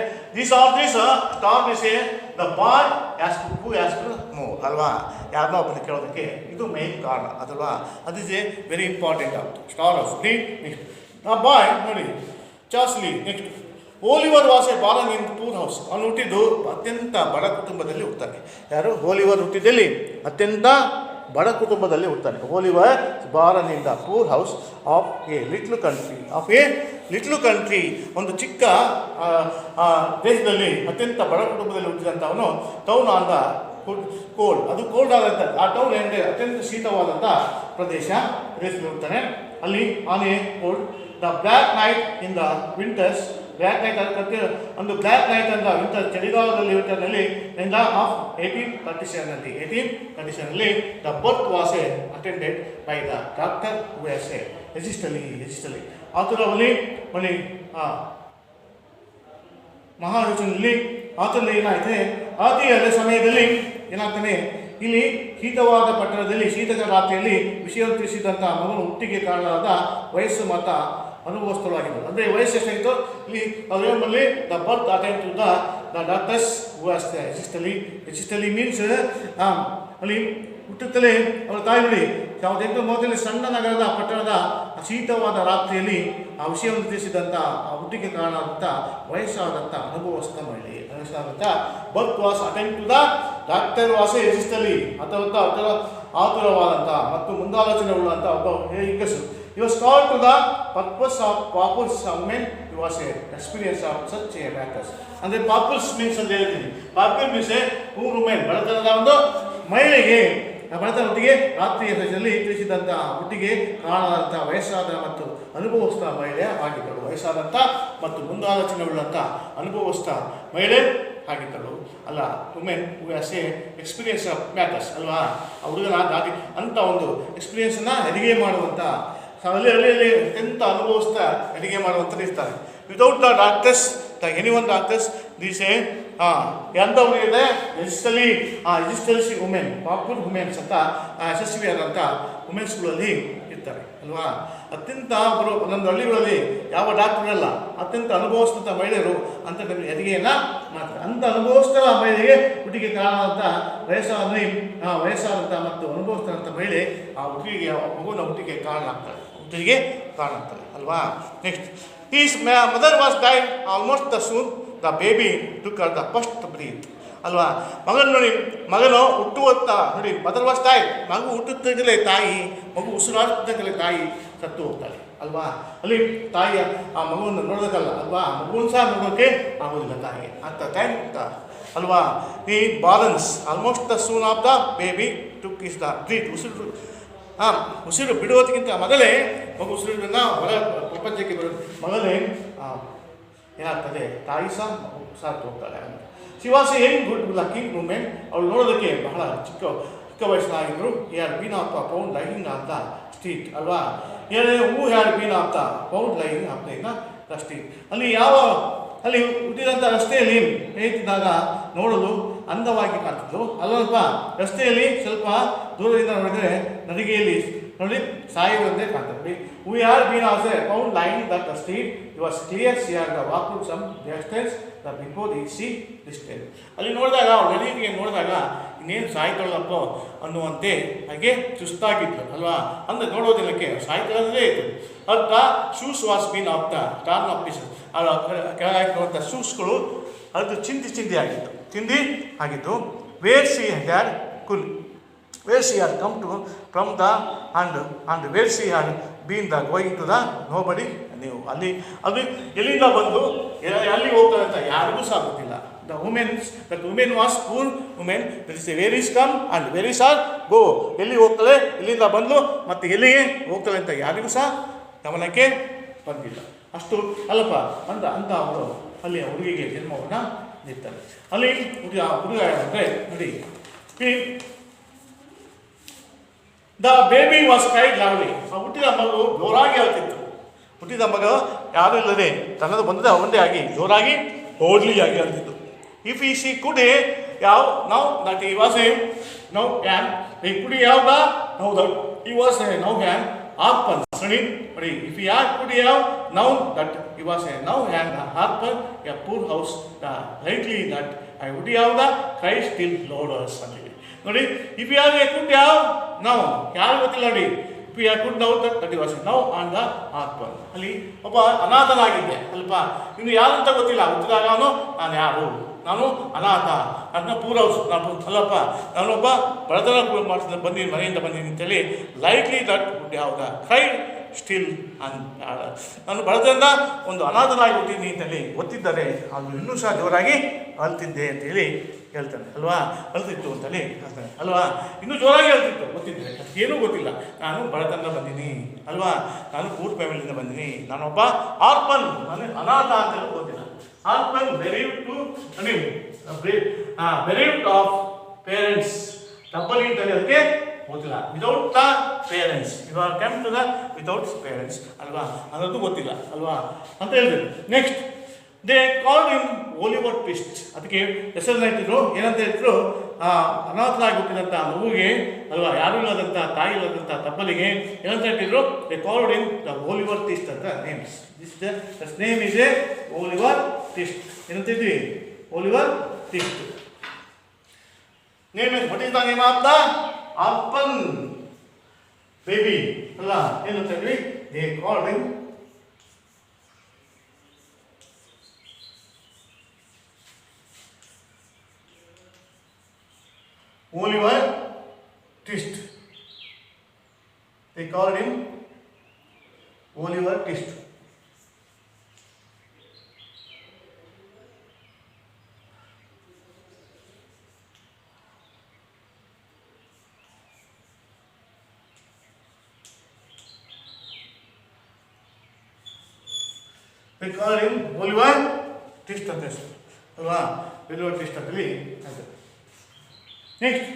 start is the boy who ask more ಅಲ್ವಾ, ಯಾರನ್ನೋ ಒಬ್ಬರು ಕೇಳೋದಕ್ಕೆ ಇದು main ಕಾರಣ ಅದಲ್ವಾ. ಅದು is a very important of start of the. Next ಆ ಬಾಯ್ ನೋಡಿ Charlie. Next Oliver was a born in poor house. ಅವನು ಹುಟ್ಟಿದ್ದು ಅತ್ಯಂತ ಬಡ ಕುಟುಂಬದಲ್ಲಿ ಹುಡ್ತಾನೆ. ಯಾರು? ಓಲಿವರ್ ಹುಟ್ಟಿದಲ್ಲಿ ಅತ್ಯಂತ ಬಡ ಕುಟುಂಬದಲ್ಲಿ ಹುಡ್ತಾನೆ. Oliver born in the poor house of a little country ಒಂದು ಚಿಕ್ಕ ದೇಶದಲ್ಲಿ ಅತ್ಯಂತ ಬಡ ಕುಟುಂಬದಲ್ಲಿ ಹುಟ್ಟಿದಂಥವನು ಟೌನ್ ಆನ್ ದ ಕೋಲ್ಡ್, ಅದು ಕೋಲ್ಡ್ ಆದಂಥ ಆ ಟೌನ್ ಅಂದರೆ ಅತ್ಯಂತ ಶೀತವಾದಂಥ ಪ್ರದೇಶದಲ್ಲಿ ಹುಡ್ತಾನೆ. ಅಲ್ಲಿ on a cold the black night in the winters, black night ಒಂದು ಬ್ಲ್ಯಾಕ್ ನೈಟ್ ಅಂತ ವಿಂಟರ್ ಚಳಿಗಾಲದಲ್ಲಿ ವಿಂಟರ್ನಲ್ಲಿ ಎಂದ of 1837 the birth was attended by the doctor who has hastily ಆತುರದಲ್ಲಿ ಮಳಿ ಮಹಾಯೋಚನೆಯಲ್ಲಿ ಆತುರಲ್ಲಿ ಏನಾಯ್ತದೆ, ಅತಿ ಅದೇ ಸಮಯದಲ್ಲಿ ಏನಾಗ್ತಾನೆ, ಇಲ್ಲಿ ಶೀತವಾದ ಪಟ್ಟಣದಲ್ಲಿ ಶೀತಕ ರಾತ್ರಿಯಲ್ಲಿ ವಿಷಯವನ್ನು ತಿಳಿಸಿದಂಥ ಮಗನು ಹುಟ್ಟಿಗೆ ಕಾರಣವಾದ ವಯಸ್ಸು ಮತ್ತು ಅನುಭವಸ್ಥಳಾಗಿದೆ. ಅಂದರೆ ವಯಸ್ಸು ಎಷ್ಟಾಯಿತು ಇಲ್ಲಿ ಅವರಲ್ಲಿ the birth attend to the doctors who has hastily means ಅಲ್ಲಿ ಹುಟ್ಟುತ್ತಲೇ ಅವರ ತಾಯಿ ನೋಡಿ 1830 ಸಣ್ಣ ನಗರದ ಪಟ್ಟಣದ ಶೀತವಾದ ರಾತ್ರಿಯಲ್ಲಿ ಆ ವಿಷಯವನ್ನು ತಿಳಿಸಿದಂಥ ಆ ಹುಟ್ಟಿಗೆ ಕಾರಣವಾದಂಥ ವಯಸ್ಸಾದಂಥ ಅನುಭವಸ್ಥ ಮಹಿಳೆ birth was attend to the doctor was hastily ಅಥವಾ ಆತುರವಾದಂಥ ಮತ್ತು ಮುಂದಾಲೋಚನೆ ಉಳ್ಳಂಥ ಒಬ್ಬ ಹೆಂಗಸರು. He was called to the purpose of Papu's women he was a experience of such a matters. ಅಂದರೆ ಪಾಪಲ್ಸ್ ಮೀನ್ಸ್ ಅಂತ ಹೇಳ್ತೀನಿ. ಪಾಪಲ್ ಮೀನ್ಸ್ ಪೂರ್ ವುಮೆನ್, ಬಡತನದ ಒಂದು ಮಹಿಳೆಗೆ, ಬಡತನ ಒಟ್ಟಿಗೆ ರಾತ್ರಿಯ ಸಮಯದಲ್ಲಿ ತಿಳಿಸಿದಂಥ ಒಟ್ಟಿಗೆ ಕಾಣದಂಥ ವಯಸ್ಸಾದ ಮತ್ತು ಅನುಭವಿಸಿದ ಮಹಿಳೆ ಆಗಿದ್ದಳು. ವಯಸ್ಸಾದಂಥ ಮತ್ತು ಮುಂದಾಲೋಚನೆಯುಳ್ಳಂಥ ಅನುಭವಿಸಿದ ಮಹಿಳೆ ಆಗಿದ್ದಳು. ಅಲ್ಲ, women who has A experience of matters ಅಲ್ವಾ. ಆ ಹುಡುಗನ ದಾಟಿ ಅಂಥ ಒಂದು ಎಕ್ಸ್ಪೀರಿಯನ್ಸನ್ನು ಹೆರಿಗೆ ಮಾಡುವಂಥ ಅಲ್ಲಿ ಅತ್ಯಂತ ಅನುಭವಿಸ್ತಾ ಅಡಿಗೆ ಮಾಡುವಂಥದ್ದು ಇರ್ತಾರೆ. Without the doctors, any one doctors, this ಎಂಥವ್ರಿಗೆ ರಿಜಿಸ್ಟರ್ಸಿ ವುಮೆನ್, ಪಾಪುಲರ್ ವುಮೆನ್ಸ್ ಅಂತ ಯಶಸ್ವಿಯಾದಂಥ ವುಮೆನ್ಸ್ಗಳಲ್ಲಿ ಇರ್ತಾರೆ ಅಲ್ವಾ. ಅತ್ಯಂತ ಒಂದೊಂದು ಹಳ್ಳಿಗಳಲ್ಲಿ ಯಾವ ಡಾಕ್ಟರ್ಗಳಲ್ಲ, ಅತ್ಯಂತ ಅನುಭವಿಸಿದಂಥ ಮಹಿಳೆಯರು ಅಂತ ಹೆರಿಗೆಯನ್ನು ಮಾಡ್ತಾರೆ. ಅಂಥ ಅನುಭವಿಸಿದ ಮಹಿಳೆಗೆ ಹುಟ್ಟಿಗೆ ಕಾರಣದಂಥ ವಯಸ್ಸಾದಂಥ ಮತ್ತು ಅನುಭವಿಸಿದಂಥ ಮಹಿಳೆ ಆ ಹುಟ್ಟಿಗೆ, ಮಗುವಿನ ಹುಟ್ಟಿಗೆ ಕಾರಣ ಆಗ್ತಾಳೆ, ಹುಟ್ಟಿಗೆ ಕಾರಣ ಆಗ್ತಾಳೆ ಅಲ್ವಾ. Next, his mother was died almost the soon the baby took the first breath ಅಲ್ವಾ. ಮಗನ ನೋಡಿ, ಮಗನು ಹುಟ್ಟುವಂಥ ನೋಡಿ, ಮದರ್ ವಾಸ್ ಡೈಡ್, ಮಗು ಹುಟ್ಟುತ್ತಿದ್ದಲೇ ತಾಯಿ, ಮಗು ಉಸಿರಾಡುತ್ತಿದ್ದಾಗಲೇ ತಾಯಿ ಸತ್ತು ಹೋಗ್ತಾಳೆ ಅಲ್ವಾ. ಅಲ್ಲಿ ತಾಯಿಯ ಆ ಮಗುವನ್ನು ನೋಡೋದಕ್ಕಲ್ಲ ಅಲ್ವಾ, ಮಗುವನ್ನು ಸಹ ನೋಡೋಕ್ಕೆ ಆಗೋದಿಲ್ಲ ತಾಯಿಗೆ ಅಂತ ಟೈಮ್ ಅಲ್ವಾ. ಈ balance almost the soon of the baby took is the breath, ಉಸಿರು ಬಿಡುವುದಕ್ಕಿಂತ ಮೊದಲೇ ಮಗು ಉಸಿರಿನ ಹೊರ ಪ್ರಪಂಚಕ್ಕೆ ಬರೋ ಮೊದಲೇ ಏನಾಗ್ತದೆ, ತಾಯಿ ಸಹ ಮಗು ಸಾಕು ಹೋಗ್ತಾಳೆ ಅಂತ. She was a young good looking women, ಅವಳು ನೋಡೋದಕ್ಕೆ ಬಹಳ ಚಿಕ್ಕ ವಯಸ್ಸಿನಾಗಿದ್ದರು. Had been of the found lying of the street ಅಲ್ವಾ. Who had been of the found lying of the street. ಅಲ್ಲಿ ಹುಟ್ಟಿದಂಥ ರಸ್ತೆಯಲ್ಲಿ ಹೇಳ್ತಿದ್ದಾಗ ನೋಡಲು ಅಂದವಾಗಿ ಕಾಣ್ತಿದ್ಲು ಅಲ್ಲಲ್ಪ. ರಸ್ತೆಯಲ್ಲಿ ಸ್ವಲ್ಪ ದೂರದಿಂದ ನೋಡಿದರೆ ನಡಿಗೆಯಲ್ಲಿ ನೋಡಿ ಸಾಯುವಂತೆ ಕಾಣ್ತದೆ. We are been as a pound line that the street it was clear she are the walk some distance the before the sea distance. ಅಲ್ಲಿ ನೋಡಿದಾಗ ಅವ್ರು ನಡಿಗೆ ನೋಡಿದಾಗ ಇನ್ನೇನು ಸಾಯ್ತಾಳಪ್ಪ ಅನ್ನುವಂತೆ ಹಾಗೆ ಸುಸ್ತಾಗಿತ್ತು ಅಲ್ವಾ. ಅಂದರೆ ನೋಡೋದಿಲ್ಲಕ್ಕೆ ಸಾಯ್ತಾಳಲ್ಲೇ ಇತ್ತು. At the shoes was been of the torn of pieces, ಕೆಳಗಾಗಿರುವಂಥ ಶೂಸ್ಗಳು ಅದು ಚಿಂದಿ ಆಗಿತ್ತು. Where she had come to from the and where she had been the going to the nobody ನೀವು. ಅದು ಎಲ್ಲಿಂದ ಬಂದು ಅಲ್ಲಿ ಹೋಗ್ತಾರೆ ಅಂತ ಯಾರಿಗೂ ಸಹ ಗೊತ್ತಿಲ್ಲ. That women was poor women, that is where is come and where is are go. ಎಲ್ಲಿ ಹೋಗ್ತಾಳೆ, ಎಲ್ಲಿಂದ ಬಂದು ಮತ್ತು ಎಲ್ಲಿಗೆ ಹೋಗ್ತಾಳೆ ಅಂತ ಯಾರಿಗೂ ಸಹ ಗಮನಕ್ಕೆ ಬಂದಿಲ್ಲ. ಅಷ್ಟು ಅಲ್ಲಪ್ಪ ಅಂತ ಅವರು ಅಲ್ಲಿ ಹುಡುಗಿಗೆ ಜನ್ಮವನ್ನು ನೀಡ್ತಾರೆ. ಅಲ್ಲಿ ಹುಡುಗ ಅಂದರೆ ನೋಡಿ, the baby was cried lovely. ಆ ಹುಟ್ಟಿದ ಮಗು ಜೋರಾಗಿ ಅಳ್ತಿತ್ತು. ಹುಟ್ಟಿದ ಮಗ ಯಾರೂ ಇಲ್ಲದೆ ತನ್ನದು ಬಂದದ ಒಂದೇ ಆಗಿ ಜೋರಾಗಿ ಹೋಡ್ಲಿಯಾಗಿ ಅಳ್ತಿತ್ತು. ಇಫ್ ಈ ಸಿ ಕುಡ್ ಯಾವ ನಾವು that he was a now can he could ಯಾವ್ದ known that he was a now can orphan ನೋಡಿ. ಇಫ್ ಯು ಆರ್ ಕುಡ್ ಯಾವ known that he was a now ಹ್ಯಾನ್ the orphan a poor house the lightly that I would ಯಾವ್ದ cry still louders ಅಂತೇಳಿ ನೋಡಿ. If you are a could ಯಾವ ನಾವು ಯಾರು ಗೊತ್ತಿಲ್ಲ ನೋಡಿ. If you are could known that was now on the orphan. ಅಲ್ಲಿ ಒಬ್ಬ ಅನಾಥನಾಗಿದ್ದೆ ಅಲ್ಪ, ಇನ್ನು ಯಾರು ಅಂತ ಗೊತ್ತಿಲ್ಲ. ಗೊತ್ತಿದಾಗ ಅವನು ನಾನು ಯಾರು, ನಾನು ಅನಾಥ, ಅದನ್ನ ಪೂರೈಸು ಅಲ್ಲಪ್ಪ, ನಾನೊಬ್ಬ ಬಡತನ ಮನೆಯಿಂದ ಬಂದೀನಿ ಅಂತೇಳಿ ಲೈಟ್ಲಿ ದಟ್ ವುಡ್ ಯಾವ್ದ ಕ್ರೈ ಸ್ಟಿಲ್ ನಾನು ಬಡತನದ ಒಂದು ಅನಾಥನಾಗಿ ಹುಟ್ಟಿದ್ದೀನಿ ಅಂತೇಳಿ ಗೊತ್ತಿದ್ದರೆ ಅದು ಇನ್ನೂ ಸಹ ಜೋರಾಗಿ ಅಳ್ತಿದ್ದೆ ಅಂತೇಳಿ ಹೇಳ್ತಾನೆ ಅಲ್ವಾ. ಅಳ್ತಿತ್ತು ಅಂತೇಳಿ ಹೇಳ್ತಾನೆ ಅಲ್ವಾ. ಇನ್ನೂ ಜೋರಾಗಿ ಅಳ್ತಿತ್ತು ಗೊತ್ತಿದ್ದೆ, ಏನೂ ಗೊತ್ತಿಲ್ಲ. ನಾನು ಬಡತನದಿಂದ ಬಂದೀನಿ ಅಲ್ವಾ, ನಾನು ಪೂರ್ ಫ್ಯಾಮಿಲಿಯಿಂದ ಬಂದೀನಿ, ನಾನೊಬ್ಬ ಆರ್ಪನ್, ನಾನು ಅನಾಥ ಅಂತೇಳಿ ಗೊತ್ತಿಲ್ಲ. ಆರ್ಪನ್ ಬೆರಿವ್ಡ್ ಆಫ್ ಪೇರೆಂಟ್ಸ್, ತಪ್ಪಲಿ ಅಂತೇಳಿ ಅದಕ್ಕೆ ಗೊತ್ತಿಲ್ಲ. Without the parents, you are come to the without parents ಅಲ್ವಾ, ಅನ್ನೋದು ಗೊತ್ತಿಲ್ಲ ಅಲ್ವಾ ಅಂತ ಹೇಳಿದ್ರು. Next they called in Oliver Twist. ಅದಕ್ಕೆ ಹೆಸರನ್ನ ಇಟ್ಟಿದ್ರು, ಏನಂತ ಹೇಳಿದ್ರು, ಅನಾಥರಾಗಿ ಹುಟ್ಟಿದಂಥ ಮಗುವಿಗೆ ಅಲ್ವಾ, ಯಾರೂ ಇಲ್ಲದಂಥ ತಾಯಿ ಇಲ್ಲದಂಥ ತಪ್ಪಲಿಗೆ ಏನಂತ ಇಟ್ಟಿದ್ರು, they called in the Oliver Twist ಅಂತ names. This name is a Oliver Twist. ಏನಂತ ಇದ್ವಿ, Oliver Twist. Name is what is the name of the orphan baby ಅಲ್ಲ, ಏನಂತ ಹೇಳಿದ್ವಿ, they called in Oliver Twist. They called him Oliver Twist. We call him Oliver Twist ಅಂತ ಹೆಸರು ಅಲ್ವಾ. Oliver Twist ಅಂತೇಳಿ ಅದು. ನೆಕ್ಸ್ಟ್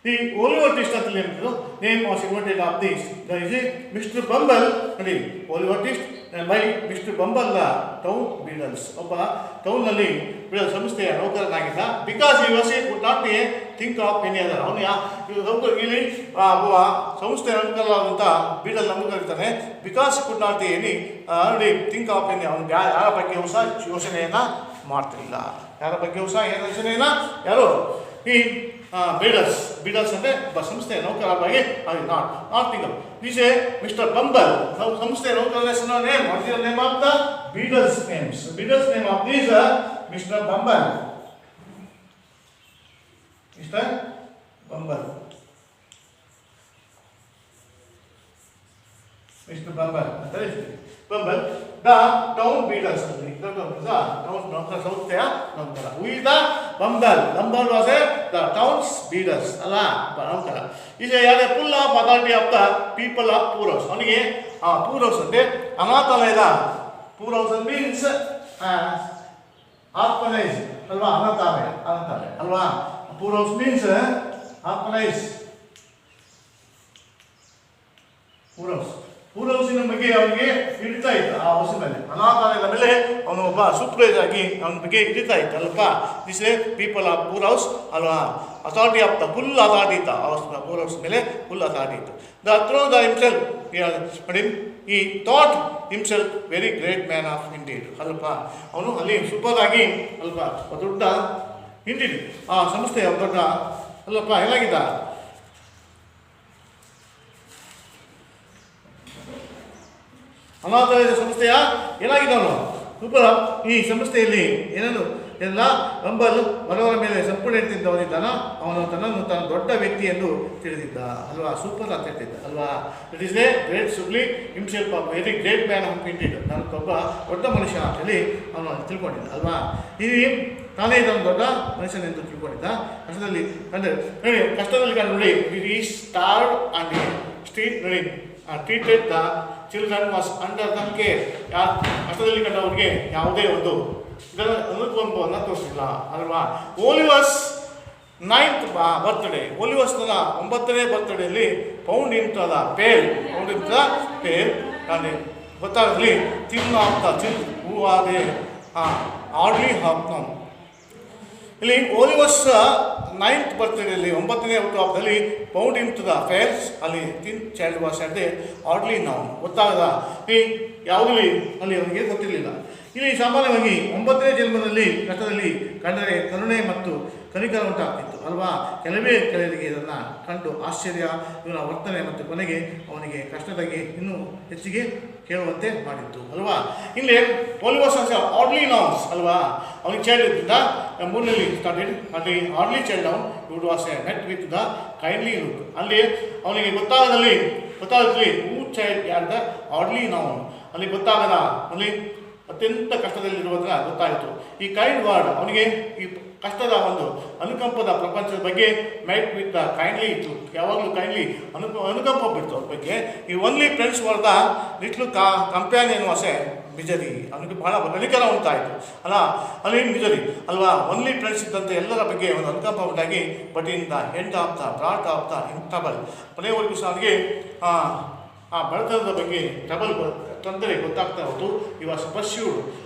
ದಿ ಒಲಿವರ್ ಟ್ವಿಸ್ಟ್ ಅಂತೇಳಿ ಏನಿದ್ರು name was invented of this mister Bumble. ನೋಡಿ Oliver Twist by mister Bumble the town beadles. ಒಬ್ಬ ಟೌನ್ನಲ್ಲಿ ಬೀಡಲ್ ಸಂಸ್ಥೆಯ ನೌಕರನಾಗಿದ್ದ. Because he was would not be think of any other. ಅವನು ಇಲ್ಲಿ ಒಬ್ಬ ಸಂಸ್ಥೆಯ ನೌಕರನಾದಂಥ ಬೀಡಲ್ ನಮಗೆ ಇರ್ತಾನೆ. ಬಿಕಾಸ್ ಕುಡ್ ನಾಟ್ ಎನಿ ನೋಡಿ ಥಿಂಕ್ ಆಫ್ ಎನಿ. ಅವನು ಯಾರ ಬಗ್ಗೆ ಹೊಸ ಯೋಚನೆಯನ್ನು ಮಾಡ್ತಿರಲಿಲ್ಲ. ಯಾರ ಬಗ್ಗೆ ಹೊಸ ಏನು ಯೋಚನೆಯನ್ನು ಯಾರು ಈ ಬೀಡಲ್ಸ್ ಅಂದರೆ ಸಂಸ್ಥೆಯ ನೌಕರ ಬಗ್ಗೆ not think of this a mister Bumble. ಸಂಸ್ಥೆಯ ನೌಕರನ ಹೆಸರು name what name of the beadles names. Beadles name of this mister Bumble. Mister Bumble. Mister Bumble ಅಂತ ಹೇಳ್ತೀವಿ. ಬಂಬಲ್ ದ ಟೌನ್ ಬೀಡಲ್ಸ್ ಅಂತ ಟೌನ್ ನೌಕರ ಸಂಸ್ಥೆಯ ನೌಕರ. Who is the Bumble. Bumble was a the towns beadles ಅಲ್ಲ ನೌಕರ. Is ಯಾರೇ full of authority of the people of poor house. ಅವನಿಗೆ ಪೂರ್ ಹೌಸ್ ಅಂದರೆ ಅನಾಥಾಲಯದ ಪೂರ್ ಹೌಸ್ ಮೀನ್ಸ್ ಆರ್ಫನೈಸ್ ಅಲ್ವಾ. ಅನಾಥಾಲಯ ಅಲ್ವಾ. Poor house means orphanage. Poor ಹೌಸಿನ ಬಗ್ಗೆ ಅವನಿಗೆ ಹಿಡಿತಾ ಇತ್ತು. ಆ ಹೌಸಿನ ಮೇಲೆ ಅನಾಥಾಲಯದ ಮೇಲೆ ಅವನು ಒಬ್ಬ ಸೂಪರ್ವೈಸರ್ ಆಗಿ ಅವನ ಬಗ್ಗೆ ಹಿಡಿತಾ ಇತ್ತು ಅಲ್ವಾ. This a people of poor house ಅಲ್ವಾ. Authority of the full authority ಇತ್ತು ಆ ಪೂರ್ ಹೌಸ್ ಮೇಲೆ ಫುಲ್ ಅಥಾರಿಟಿ ಇತ್ತು. ದ ಥ್ರೋ ದ ಹಿಮ್ಸೆಲ್ಫ್ ನೋಡಿ he thought himself very great man of indeed ಅಲ್ಪ. ಅವನು ಅಲ್ಲಿ ಸೂಪರ್ ಆಗಿ ಅಲ್ಪ ದೊಡ್ಡ ಇಂಡೀಡ್ ಆ ಸಂಸ್ಥೆಯ ದೊಡ್ಡ ಅಲ್ಲಪ್ಪ ಏನಾಗಿದ್ದ ಅನಾಥಾಲಯದ ಸಂಸ್ಥೆಯ ಏನಾಗಿದ್ದವನು ಸೂಪರ್. ಈ ಸಂಸ್ಥೆಯಲ್ಲಿ ಏನನ್ನು ಎಲ್ಲ ಬಂಬಲ್ ಬಡವರ ಮೇಲೆ ಸಂಪೂರ್ಣ ಇರ್ತಿದ್ದವನಿದ್ದಾನ. ಅವನು ತನ್ನನ್ನು ತಾನು ದೊಡ್ಡ ವ್ಯಕ್ತಿ ಎಂದು ತಿಳಿದಿದ್ದ ಅಲ್ವಾ. ಸೂಪರ್ ಅಂತ ಹೇಳ್ತಿದ್ದ ಅಲ್ವಾ. It is a great surely himself of very great man of indeed. ನಾನು ಒಬ್ಬ ದೊಡ್ಡ ಮನುಷ್ಯ ಅಂತೇಳಿ ಅವನು ತಿಳ್ಕೊಂಡಿದ್ದ ಅಲ್ವಾ. ಈ ತಾನೇ ಇದನ್ನು ದೊಡ್ಡ ಮನುಷ್ಯನೆಂದು ತಿಳ್ಕೊಂಡಿದ್ದ. ಕಷ್ಟದಲ್ಲಿ ನೋಡಿ ಈ ಸ್ಟಾರ್ ಅಂಡ್ ಸ್ಟ್ರೀಟ್ ನೋಡಿ treated the children was under the care. ಯಾರು ಕಷ್ಟದಲ್ಲಿ ಕಂಡವ್ರಿಗೆ ಯಾವುದೇ ಒಂದು ಇದರ ಅನುಕಂಪವನ್ನು ತೋರಿಸಿಲ್ಲ ಅಲ್ವಾ. ಓಲಿವರ್ಸ್ 9th ಬರ್ತ್ಡೇ. ಓಲಿವರ್ಸ್ನ 9ನೇ ಬರ್ತ್ಡೇಯಲ್ಲಿ ಪೌಂಡ್ ಇಂಟದ ಪೇಲ್ ನಾನು ಗೊತ್ತಾಗಲಿ ತಿನ್ ಆಫ್ ದ ಚಿಲ್ ಹೂ ಆದೆ ಆಡ್ಲಿ ಹಾಪ್ನಮ್. ಇಲ್ಲಿ ಓಲಿವರ್ಸ್ 9th ಬರ್ತ್ಡೇಯಲ್ಲಿ 9ನೇ ಹುಟ್ಟುಹಬ್ಬದಲ್ಲಿ found in to the fairs ಅಲ್ಲಿ thin child was at the oddly known. ಗೊತ್ತಾಗದ ಈ ಯಾವುದೇ ಅಲ್ಲಿ ಅವನಿಗೆ ಗೊತ್ತಿರಲಿಲ್ಲ. ಇಲ್ಲಿ ಸಾಮಾನ್ಯವಾಗಿ 9ನೇ ಜನ್ಮದಲ್ಲಿ ಕಷ್ಟದಲ್ಲಿ ಕಂಡರೆ ಕರುಣೆ ಮತ್ತು ಕನಿಕರ ಉಂಟಾಗ್ತಿತ್ತು ಅಲ್ವಾ. ಕೆಲವೇ ಕೆಲವರಿಗೆ ಇದನ್ನು ಕಂಡು ಆಶ್ಚರ್ಯ ಇವನ ವರ್ತನೆ ಮತ್ತು ಕೊನೆಗೆ ಅವನಿಗೆ ಕಷ್ಟದಾಗಿ ಇನ್ನೂ ಹೆಚ್ಚಿಗೆ ಕೇಳುವಂತೆ ಮಾಡಿತ್ತು ಅಲ್ವಾ. ಇಲ್ಲಿ ಓಲಿವರ್ಸ್ ಆಡ್ಲಿ ನೌನ್ಸ್ ಅಲ್ವಾ. ಅವನಿಗೆ ಚೈಲ್ಡ್ ಇದ್ದ 3ನೇಲಿ ಸ್ಟಾರ್ಟೆಡ್ ಅಲ್ಲಿ oddly child down would was a net with the kindly look. ಅಲ್ಲಿ ಅವನಿಗೆ ಗೊತ್ತಾಗದಲ್ಲಿ ಹೂ ಚೈಲ್ಡ್ ಯಾರ್ ದ ಆಡ್ಲಿ ನೌನ್ ಅಲ್ಲಿ ಗೊತ್ತಾಗದ ಅಲ್ಲಿ ಅತ್ಯಂತ ಕಷ್ಟದಲ್ಲಿರುವುದರ ಗೊತ್ತಾಯಿತು. ಈ ಕೈಂಡ್ ವರ್ಡ್ ಅವನಿಗೆ ಈ ಕಷ್ಟದ ಒಂದು ಅನುಕಂಪದ ಪ್ರಪಂಚದ ಬಗ್ಗೆ ಮೈಟ್ ವಿತ್ ದ ಕೈಂಡ್ಲಿ ಇತ್ತು. ಯಾವಾಗಲೂ ಕೈಂಡ್ಲಿ ಅನುಕಂಪ ಬಿಡ್ತು ಅವ್ರ ಬಗ್ಗೆ. ಈ only friends were the little companion was a misery. ಅವನಿಗೆ ಬಹಳ ಕನಿಕರ ಉಂಟಾಯಿತು ಅಲ್ಲ. ಅಲ್ಲಿ ಮಿಜರಿ ಅಲ್ವಾ. ಓನ್ಲಿ ಫ್ರೆಂಡ್ಸ್ ಇದ್ದಂತೆ ಎಲ್ಲರ ಬಗ್ಗೆ ಒಂದು ಅನುಕಂಪ ಉಂಟಾಗಿ but in the end of the brat of the ಇಂಟಬಲ್ ಕೊನೆಯವರೆಗೂ ಸಹ ಅವನಿಗೆ ಆ ಬಡತನದ ಬಗ್ಗೆ ತೊಂದರೆ ಗೊತ್ತಾಗ್ತಾ ಹೊತ್ತು ಈ ವಾಸ್ ಪರ್ಸ್ಯೂಡ್.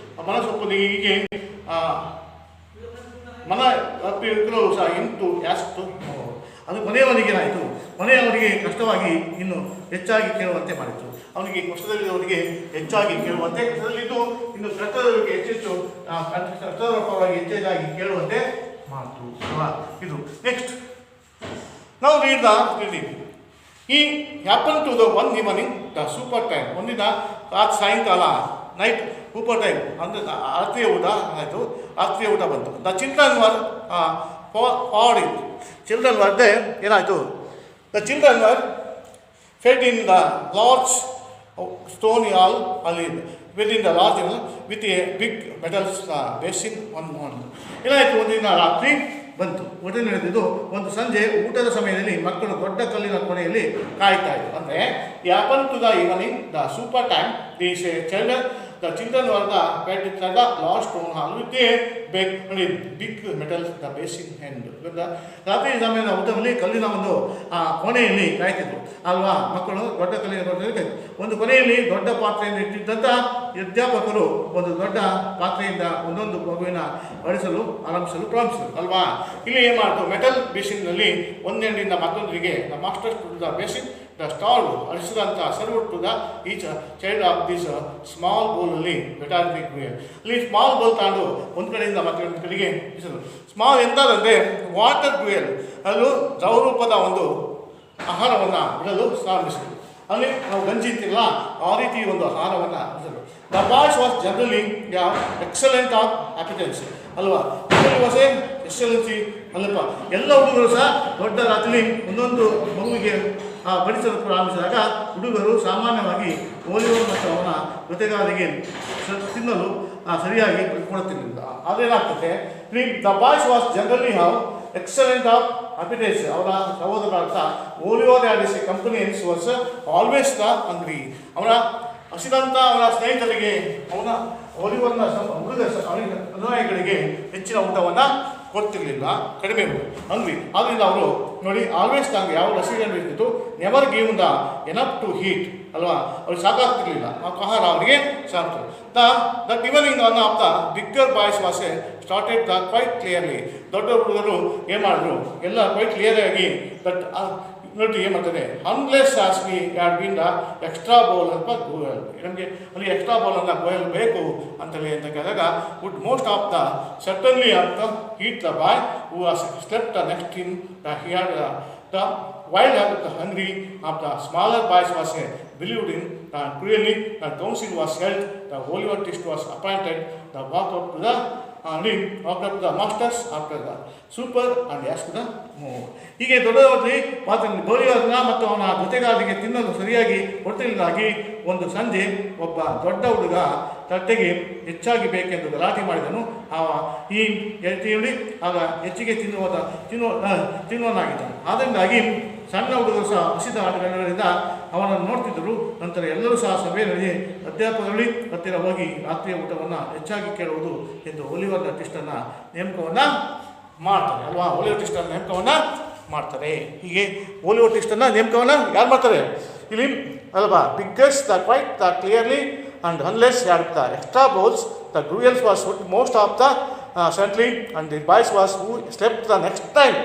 ಮನಸ್ಸೊಪ್ಪು ಹೀಗೆ ಮನ ಅಪ್ಪಿರು ಸಹ ಇಂಟು ಯಾಸ್ತು. ಅದು ಮನೆಯವನಿಗೇನಾಯಿತು, ಮನೆಯವರಿಗೆ ಕಷ್ಟವಾಗಿ ಇನ್ನು ಹೆಚ್ಚಾಗಿ ಕೇಳುವಂತೆ ಮಾಡಿತು. ಅವನಿಗೆ ಕಷ್ಟದಲ್ಲಿದ್ದವರಿಗೆ ಹೆಚ್ಚಾಗಿ ಕೇಳುವಂತೆ, ಕಷ್ಟದಲ್ಲಿದ್ದು ಇನ್ನು ಕಷ್ಟದವರಿಗೆ ಹೆಚ್ಚೆಚ್ಚು ಕಷ್ಟದ ಪರವಾಗಿ ಹೆಚ್ಚೆಚ್ಚಾಗಿ ಕೇಳುವಂತೆ ಮಾಡಿತು ಅಲ್ವಾ. ಇದು ನೆಕ್ಸ್ಟ್ ನಾವು ರೀಡ್ ದ ರೀಡಿಂಗ್. ಈ happen to the one evening the supper time. ಒಂದಿನ ಸಾಯಂಕಾಲ ನೈಟ್ ಸೂಪರ್ ಟೈಮ್ ಅಂದರೆ ರಾತ್ರಿಯ ಊಟ ಆಯಿತು. ರಾತ್ರಿಯ ಊಟ ಬಂತು. The children were fared it. Children were the ಏನಾಯಿತು, the children were fed in the large stone hall ಅಲ್ಲಿ with in the large with a big metals basin one. ಏನಾಯಿತು, ಒಂದಿನ ರಾತ್ರಿ ಬಂತು. ಊಟ ನಡೆದಿದ್ದು ಒಂದು ಸಂಜೆ ಊಟದ ಸಮಯದಲ್ಲಿ ಮಕ್ಕಳು ದೊಡ್ಡ ಕಲ್ಲಿನ ಕೋಣೆಯಲ್ಲಿ ಕಾಯ್ತಾ ಇದ್ರು. ಅಂದರೆ happen to the evening the supper time. These child the children were the pet the last tone hall with a big metal the basin hand. ರಾತ್ರಿ ಸಮಯದ ಊಟದಲ್ಲಿ ಕಲ್ಲಿನ ಒಂದು ಆ ಕೊನೆಯಲ್ಲಿ ಕಾಯ್ತಿದ್ರು ಅಲ್ವಾ ಮಕ್ಕಳು. ದೊಡ್ಡ ಕಲ್ಲಿನ ಒಂದು ಕೊನೆಯಲ್ಲಿ ದೊಡ್ಡ ಪಾತ್ರೆಯನ್ನು ಇಟ್ಟಿದ್ದಂಥ ಅಧ್ಯಾಪಕರು ಒಂದು ದೊಡ್ಡ ಪಾತ್ರೆಯಿಂದ ಒಂದೊಂದು ಮಗುವಿನ ಆಡಿಸಲು ಪ್ರಾರಂಭಿಸಿದರು ಅಲ್ವಾ. ಇಲ್ಲಿ ಏನು ಮಾಡಿದ್ರು, ಮೆಟಲ್ ಬೇಸಿನ್ನಲ್ಲಿ ಒಂದೆಂಡಿಂದ ಮತ್ತೊಂದರಿಗೆ the master to the basin the stall ಅಳಿಸಿದಂಥ serve to the each child of this small ಬೋಲಲ್ಲಿ ಮೆಟಾಲಿಕ್ ವೇಲ್. ಅಲ್ಲಿ ಸ್ಮಾಲ್ ಬೋಲ್ ತಗೊಂಡು ಒಂದು ಕಡೆಯಿಂದ ಮತ್ತೊಂದು ಕಡೆಗೆ ಬಿಸಿದ್ರು. ಸ್ಮಾಲ್ ಎಂದಾದಂದರೆ ವಾಟರ್ ವೇಲ್, ಅಲ್ಲೂ ದ್ರವರೂಪದ ಒಂದು ಆಹಾರವನ್ನು ಬಿಡಲು ಪ್ರಾರಂಭಿಸಿದರು. ಅಲ್ಲಿ ನಾವು ಗಂಜಿ ಅಂತಿಲ್ಲ ಆ ರೀತಿ ಒಂದು ಆಹಾರವನ್ನು ಬಿಡಲು. The boys was generally excellent of appetence ಅಲ್ವಾ. ವಾಸ್ ಎ ಎಕ್ಸಲೆನ್ಸಿ ಅಲ್ಲಪ್ಪ. ಎಲ್ಲ ಹುಡುಗರು ಸಹ ದೊಡ್ಡ ರಾತ್ರಿ ಒಂದೊಂದು ಮಗುವಿಗೆ ಬಡಿಸಲು ಪ್ರಾರಂಭಿಸಿದಾಗ ಹುಡುಗರು ಸಾಮಾನ್ಯವಾಗಿ ಓಲಿವರ್ ಮತ್ತು ಅವನ ಜೊತೆಗಾರರಿಗೆ ತಿನ್ನಲು ಸರಿಯಾಗಿ ಕೊಡುತ್ತಿರಲಿಲ್ಲ. ಅದೇನಾಗ್ತದೆ, the boys was generally have excellent of appetites. ಅವರ ಸಹೋದರ ಅರ್ಥ Oliver and his companions was always the hungry. ಅವನ ಹಸಿದಂಥ ಅವನ ಸ್ನೇಹಿತರಿಗೆ ಅವನ ಓಲಿವರ್ನ ಹುಡುಗ ಅನುಯಾಯಿಗಳಿಗೆ ಹೆಚ್ಚಿನ ಊಟವನ್ನು ಕೊಡ್ತಿರ್ಲಿಲ್ಲ, ಕಡಿಮೆ ಹಂಗ್ರಿ. ಆದ್ದರಿಂದ ಅವರು ನೋಡಿ ಆಲ್ವೇಸ್ ತಾಂಗೆ ಯಾವ ಹಸಿವನ್ನು ಇರ್ತಿತ್ತು, never give the enough to heat ಅಲ್ವಾ. ಅವ್ರಿಗೆ ಸಾಕಾಗ್ತಿರ್ಲಿಲ್ಲ ಆಹಾರ ಅವರಿಗೆ ಸಾಕ್ತು. ದ ಡಿವನಿಂಗ್ ಅನ್ನ of the bigger boys was started the quiet clearly. ದೊಡ್ಡ ಹುಡುಗರು ಏನು ಮಾಡಿದ್ರು ಎಲ್ಲ ಕ್ವೈಟ್ ಕ್ಲಿಯರಾಗಿ ಬಟ್ ನೋಡಿ ಏನು ಮಾಡ್ತದೆ, unless as we had been the extra bowl ಅಂತ ಗೋಯಲ್. ನಮಗೆ ಅಲ್ಲಿ ಎಕ್ಸ್ಟ್ರಾ ಬೌಲನ್ನು ಗೋಯಲ್ ಬೇಕು ಅಂತೇಳಿ ಅಂತ ಕೇಳಿದಾಗ would most of the suddenly of the eat the boy who was slept the next in the he had the wild of the hungry of the smaller boys was believed in cruelly. The council was held. The Oliver Twist was appointed. The walk up to the walked up to the masters after the super and asked the more. ಹೀಗೆ ದೊಡ್ಡದಾಗಿ ಮಾತನ್ನು ಬೋಲಿವರ್ನ ಮತ್ತು ಅವನ ಜೊತೆಗಾರರಿಗೆ ತಿನ್ನಲು ಸರಿಯಾಗಿ ಕೊಟ್ಟಿಲ್ಲದಾಗಿ ಒಂದು ಸಂಜೆ ಒಬ್ಬ ದೊಡ್ಡ ಹುಡುಗ ತಟ್ಟೆಗೆ ಹೆಚ್ಚಾಗಿ ಬೇಕೆಂದು ಗಲಾಟೆ ಮಾಡಿದನು. ಈ ಹೇಳಿ ಆಗ ಹೆಚ್ಚಿಗೆ ತಿನ್ನುವನಾಗಿದ್ದನು. ಆದ್ದರಿಂದಾಗಿ ಸಣ್ಣ ಹುಡುಗರು ಸಹ ಹಸಿದ ಆಟಗಾರರಿಂದ ಅವನನ್ನು ನೋಡ್ತಿದ್ದರು. ನಂತರ ಎಲ್ಲರೂ ಸಹ ಸಭೆಯಲ್ಲಿ ಅಧ್ಯಾಪಕರಲ್ಲಿ ಹತ್ತಿರ ಹೋಗಿ ರಾತ್ರಿಯ ಊಟವನ್ನು ಹೆಚ್ಚಾಗಿ ಕೇಳುವುದು ಎಂದು ಓಲಿವರ್ನ ಟ್ವಿಸ್ಟನ್ನು ನೇಮಕವನ್ನು ಮಾಡ್ತಾರೆ ಅಲ್ವಾ. ಓಲಿವರ್ ಟ್ವಿಸ್ಟನ್ನು ನೇಮಕವನ್ನು ಮಾಡ್ತಾರೆ. ಹೀಗೆ ಓಲಿವರ್ ಟ್ವಿಸ್ಟನ್ನು ನೇಮಕವನ್ನು ಯಾರು ಮಾಡ್ತಾರೆ ಇಲ್ಲಿ ಅಲ್ವಾ. Biggest the quite the clearly and unless you had the extra bowls, the gruels was most of the certainly and the boys was who slept the next time.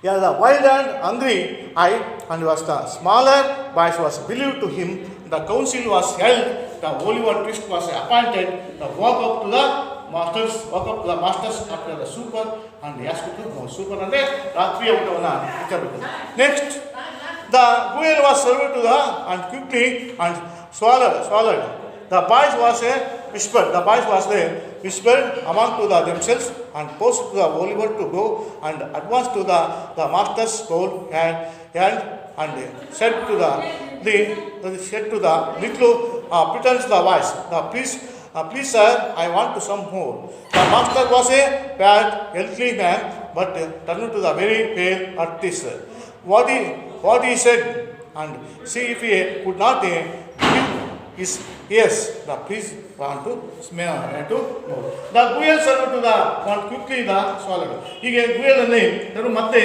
Yeah, the wild and hungry eye and was the smaller boys was believed to him. The council was held. The Oliver Twist was appointed. The walk up to the masters after the super and asked to go super and ರಾತ್ರಿಯ ಊಟವನ್ನು ವಿಚಾರಬೇಕು. Next, the gruel was served to the and quickly and swallowed. The boys was whispered among to themselves and posed to the Oliver to go and advance to the master's bowl and said to the little pretends the voice, please sir, I want to some more. The master was a fat, healthy man, but turned to the very pale artist. What he said, and see if he could not give his ears. The priest want to smell to know. The guel served to the one quickly the swallowed. ಹೀಗೆ ಗುಯಲಲ್ಲಿ ಅವರು ಮತ್ತೆ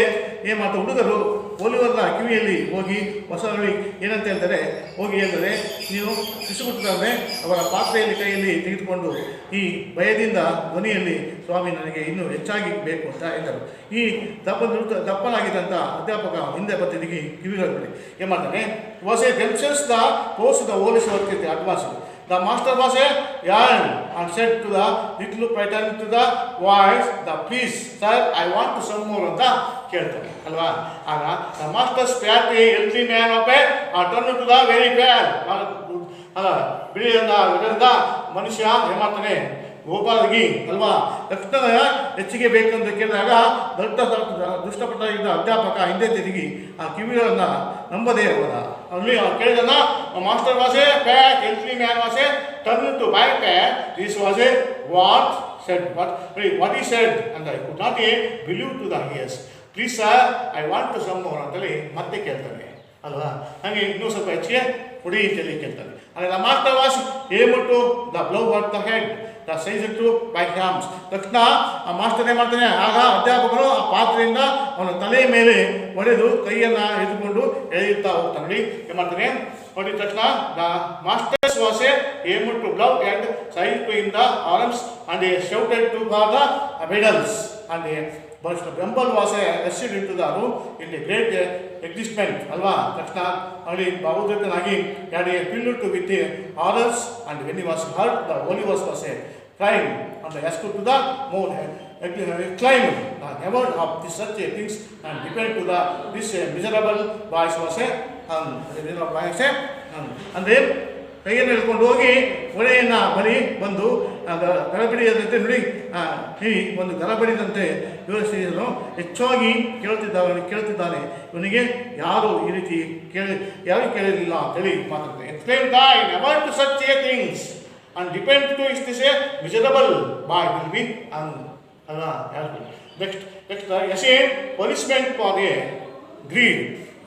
ಏನು ಮಾಡ್ತಾರೆ, ಹುಡುಗರು ಓಲಿವರ್ನ ಕಿವಿಯಲ್ಲಿ ಹೋಗಿ ಹೊಸರಲ್ಲಿ ಏನಂತ ಹೇಳ್ತಾರೆ, ಹೋಗಿ ಹೇಳಿದರೆ ನೀನು ಬಿಸಿಬಿಟ್ಟಿದ್ದಾರೆ ಅವರ ಪಾತ್ರೆಯಲ್ಲಿ ಕೈಯಲ್ಲಿ ತೆಗೆದುಕೊಂಡು ಈ ಭಯದಿಂದ ಧ್ವನಿಯಲ್ಲಿ ಸ್ವಾಮಿ ನನಗೆ ಇನ್ನೂ ಹೆಚ್ಚಾಗಿ ಬೇಕು ಅಂತ ಹೇಳ್ತಾರೆ. ಈ ದಪ್ಪನಾಗಿದ್ದಂಥ ಅಧ್ಯಾಪಕ ಹಿಂದೆ ಬತ್ತಿದಿಗೆ ಕಿವಿಗಳಲ್ಲಿ ಏನು ಮಾಡ್ತಾನೆ, was a themselves the post the Oliver's work advance. The master was a yarn and said to the little pattern to the voice, please sir, I want to some more ಅಂತ ಕೇಳ್ತಾರೆ ಅಲ್ವಾ. ಆಗ the master's fat healthy man of a turned to the very bad ಅಲ್ಲ ಬಿಳಿಯಿಂದ ಮನುಷ್ಯ ಏನು ಮಾಡ್ತಾನೆ, ಗೋಪಾಲಗಿ ಅಲ್ವಾ. ತಕ್ಷಣ ಹೆಚ್ಚಿಗೆ ಬೇಕಂತ ಕೇಳಿದಾಗ ದುಷ್ಟಪಟ್ಟ ಇದ್ದ ಅಧ್ಯಾಪಕ ಹಿಂದೆ ತಿರುಗಿ ಆ ಕಿವಿಗಳನ್ನು ನಂಬದೇ ಹೋದ. ಅಲ್ಲಿ ಕೇಳಿದನ master was a pack healthy man was a turn to by pack this was a what said what he said ಅಂತ I could not believe to the hears. Please sir I want to some more ಅಂತೇಳಿ ಮತ್ತೆ ಕೇಳ್ತಾನೆ ಅಲ್ವಾ. ಹಾಗೆ ಇನ್ನೂ ಸ್ವಲ್ಪ ಹೆಚ್ಚಿಗೆ ಕೊಡಿ ಅಂತೇಳಿ ಕೇಳ್ತಾನೆ. And the master was able to the blow at the head, the size to by hams. ತಕ್ಷಣ ಆ ಮಾಸ್ಟರ್ ಏನು ಮಾಡ್ತಾನೆ, ಆಗ ಅಧ್ಯಾಪಕರು ಆ ಪಾತ್ರೆಯಿಂದ ಅವನ ತಲೆಯ ಮೇಲೆ ಹೊಡೆದು ಕೈಯನ್ನು ಎತ್ಕೊಂಡು ಎಳೆಯುತ್ತಾ ಹೋಗ್ತಾನೆ. ನೋಡಿ ಏನು ಮಾಡ್ತಾನೆ, ನೋಡಿದ ತಕ್ಷಣ the masters was able to blow and size to in the arms and he shouted to for the medals and but the Bramble was rushed into the room in a great excitement ಅಲ್ವಾ. ತಕ್ಷಣ ಅಲ್ಲಿ ಭಾವೋದ್ರೇಕನಾಗಿ filled to with horrors and when he was hurt the holy was crying and rescued to the moon climbed never of this such things and depend to the this miserable voice was ಅಂದರೆ ಕೈಯನ್ನು ಹಿಡ್ಕೊಂಡು ಹೋಗಿ ಹೊಳೆಯನ್ನು ಬಳಿ ಬಂದು ಗಲಬಡಿಯದಂತೆ ನೋಡಿ ಈ ಒಂದು ಗಲಬಡಿದಂತೆ ವಿವರಿಸಿದನು. ಹೆಚ್ಚಾಗಿ ಕೇಳುತ್ತಿದ್ದಾನೆ ಇವನಿಗೆ ಯಾರು ಈ ರೀತಿ ಯಾರು ಕೇಳಿರಲಿಲ್ಲ ಅಂತೇಳಿ ಮಾತಾಡ್ತಾರೆ. Explain they never to such a things and depend to is this a miserable boy will be next yes a punishment for a greed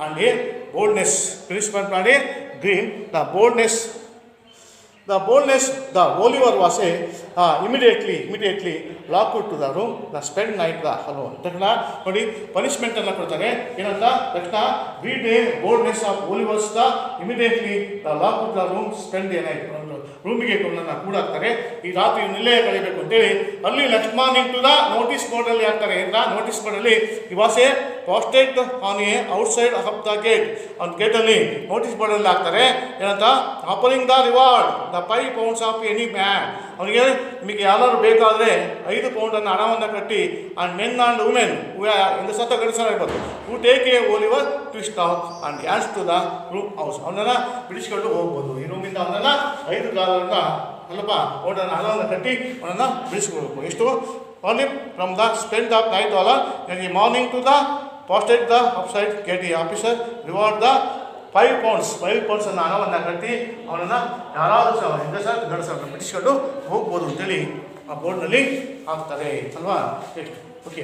and a boldness. Punishment for a greed, the boldness the Oliver was immediately locked to the room the spend night the alone. ತಕ್ಷಣ ನೋಡಿ punishment ಅನ್ನು ಕೊಡ್ತಾರೆ. ಏನಂತ ತಕ್ಷಣ greed boldness of Oliver's the immediately the lock to the room spend a night. ರೂಮಿಗೆ ಕೊಂಡನ್ನು ಕೂಡ ಹಾಕ್ತಾರೆ. ಈ ರಾತ್ರಿ ಇಲ್ಲೇ ಕಳಿಬೇಕು ಅಂತೇಳಿ ಅಲ್ಲಿ next morning to the notice ಬೋರ್ಡಲ್ಲಿ ಹಾಕ್ತಾರೆ. ನೋಟಿಸ್ ಬೋರ್ಡಲ್ಲಿ ಈ was a pasted on a outside of the gate ಒಂದು ಗೇಟಲ್ಲಿ ನೋಟಿಸ್ ಬೋರ್ಡಲ್ಲಿ ಹಾಕ್ತಾರೆ. ಏನಂತ offering the reward the 5 pounds of any man. ಅವನಿಗೆ ನಿಮಗೆ ಯಾರು ಬೇಕಾದರೆ 5 ಪೌಂಡನ್ನು ಹಣವನ್ನು ಕಟ್ಟಿ ಆ್ಯಂಡ್ ಮೆನ್ ಆ್ಯಂಡ್ ವುಮೆನ್ ಇಂದು ಸತ್ತ ಗಡಿಸಲಾಗಿರ್ಬೋದು who take a Oliver Twist of and dance to the room house. ಅವನನ್ನು ಬಿಡಿಸ್ಕೊಂಡು ಹೋಗ್ಬೋದು. ಈ ರೂಮಿಂದ ಅವನನ್ನು $5 ಅಲ್ಲಪ್ಪ ಓಟನ್ನು ಹಣವನ್ನು ಕಟ್ಟಿ ಅವನನ್ನು ಬಿಡಿಸ್ಕೊಳ್ಬೇಕು. ಎಷ್ಟು only from the spend of $9 and the morning to the posted the upside get the officer reward the 5 pounds ಅನ್ನು ಹಣವನ್ನು ಕಟ್ಟಿ ಅವನನ್ನು ಯಾರಾದರೂ ಗಡಸನ್ನು ಬಿಡಿಸ್ಕೊಂಡು ಹೋಗ್ಬೋದು ಅಂತೇಳಿ ಆ ಬೋರ್ಡ್ನಲ್ಲಿ ಹಾಕ್ತಾರೆ ಅಲ್ವಾ. ಓಕೆ,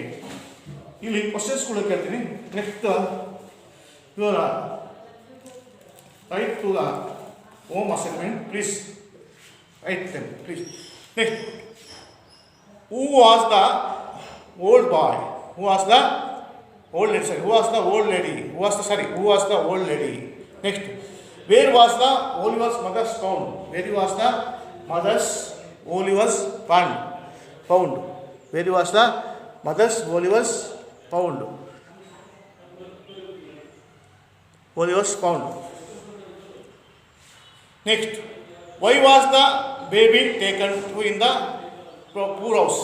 ಇಲ್ಲಿ ಕ್ವಶನ್ಸ್ಗಳು ಕೇಳ್ತೀನಿ. ನೆಕ್ಸ್ಟ್ ಇವರ write to the home assignment please write them please. Next who was the old boy, who was the old lady, sorry, who was the old lady, who was the old lady. Next, where was the Oliver's mother's found, where was the mother's Oliver's found, where was the mother's Oliver's found, Next, why was the baby taken to in the poor house?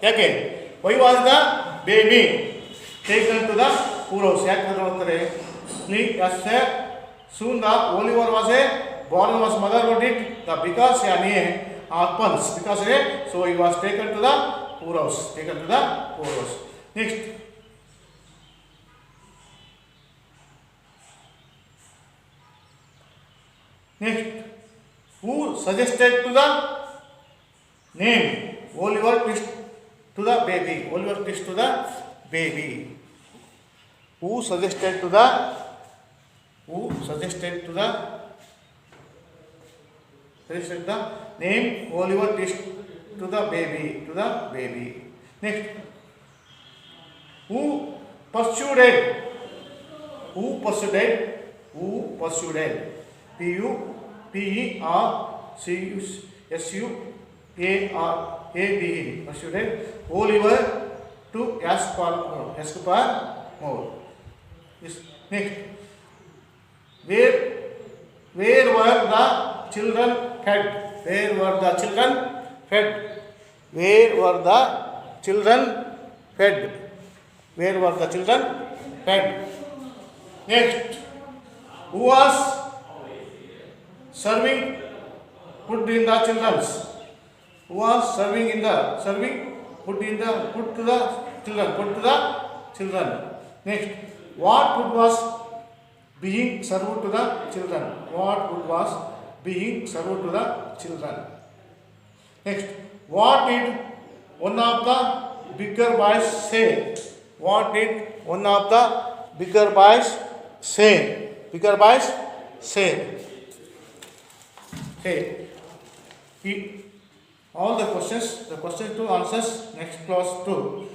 ಯಾಕೆ why was the baby taken to the poor house? ಯಾಕೆ ನೋಡ್ತಾರೆ soon the Oliver was born was mother wrote it the because orphans because so he was taken to the poor house. Next, who suggested to the name Oliver twist to the baby? Who suggested to the name Oliver twist to the baby. Next, who pursued P-U-P-E-R-C-U-S-U-A-R-A-D-E pursued Oliver to ask for more. Next, where were the children fed? Next, who was serving food in the children's? Food to the children. Next, what food was being served to the children? Next, what did one of the bigger boys say? Okay. All the question to answers next class to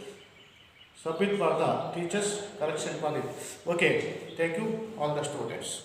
submit for the teachers correction for it. Okay. Thank you all the students.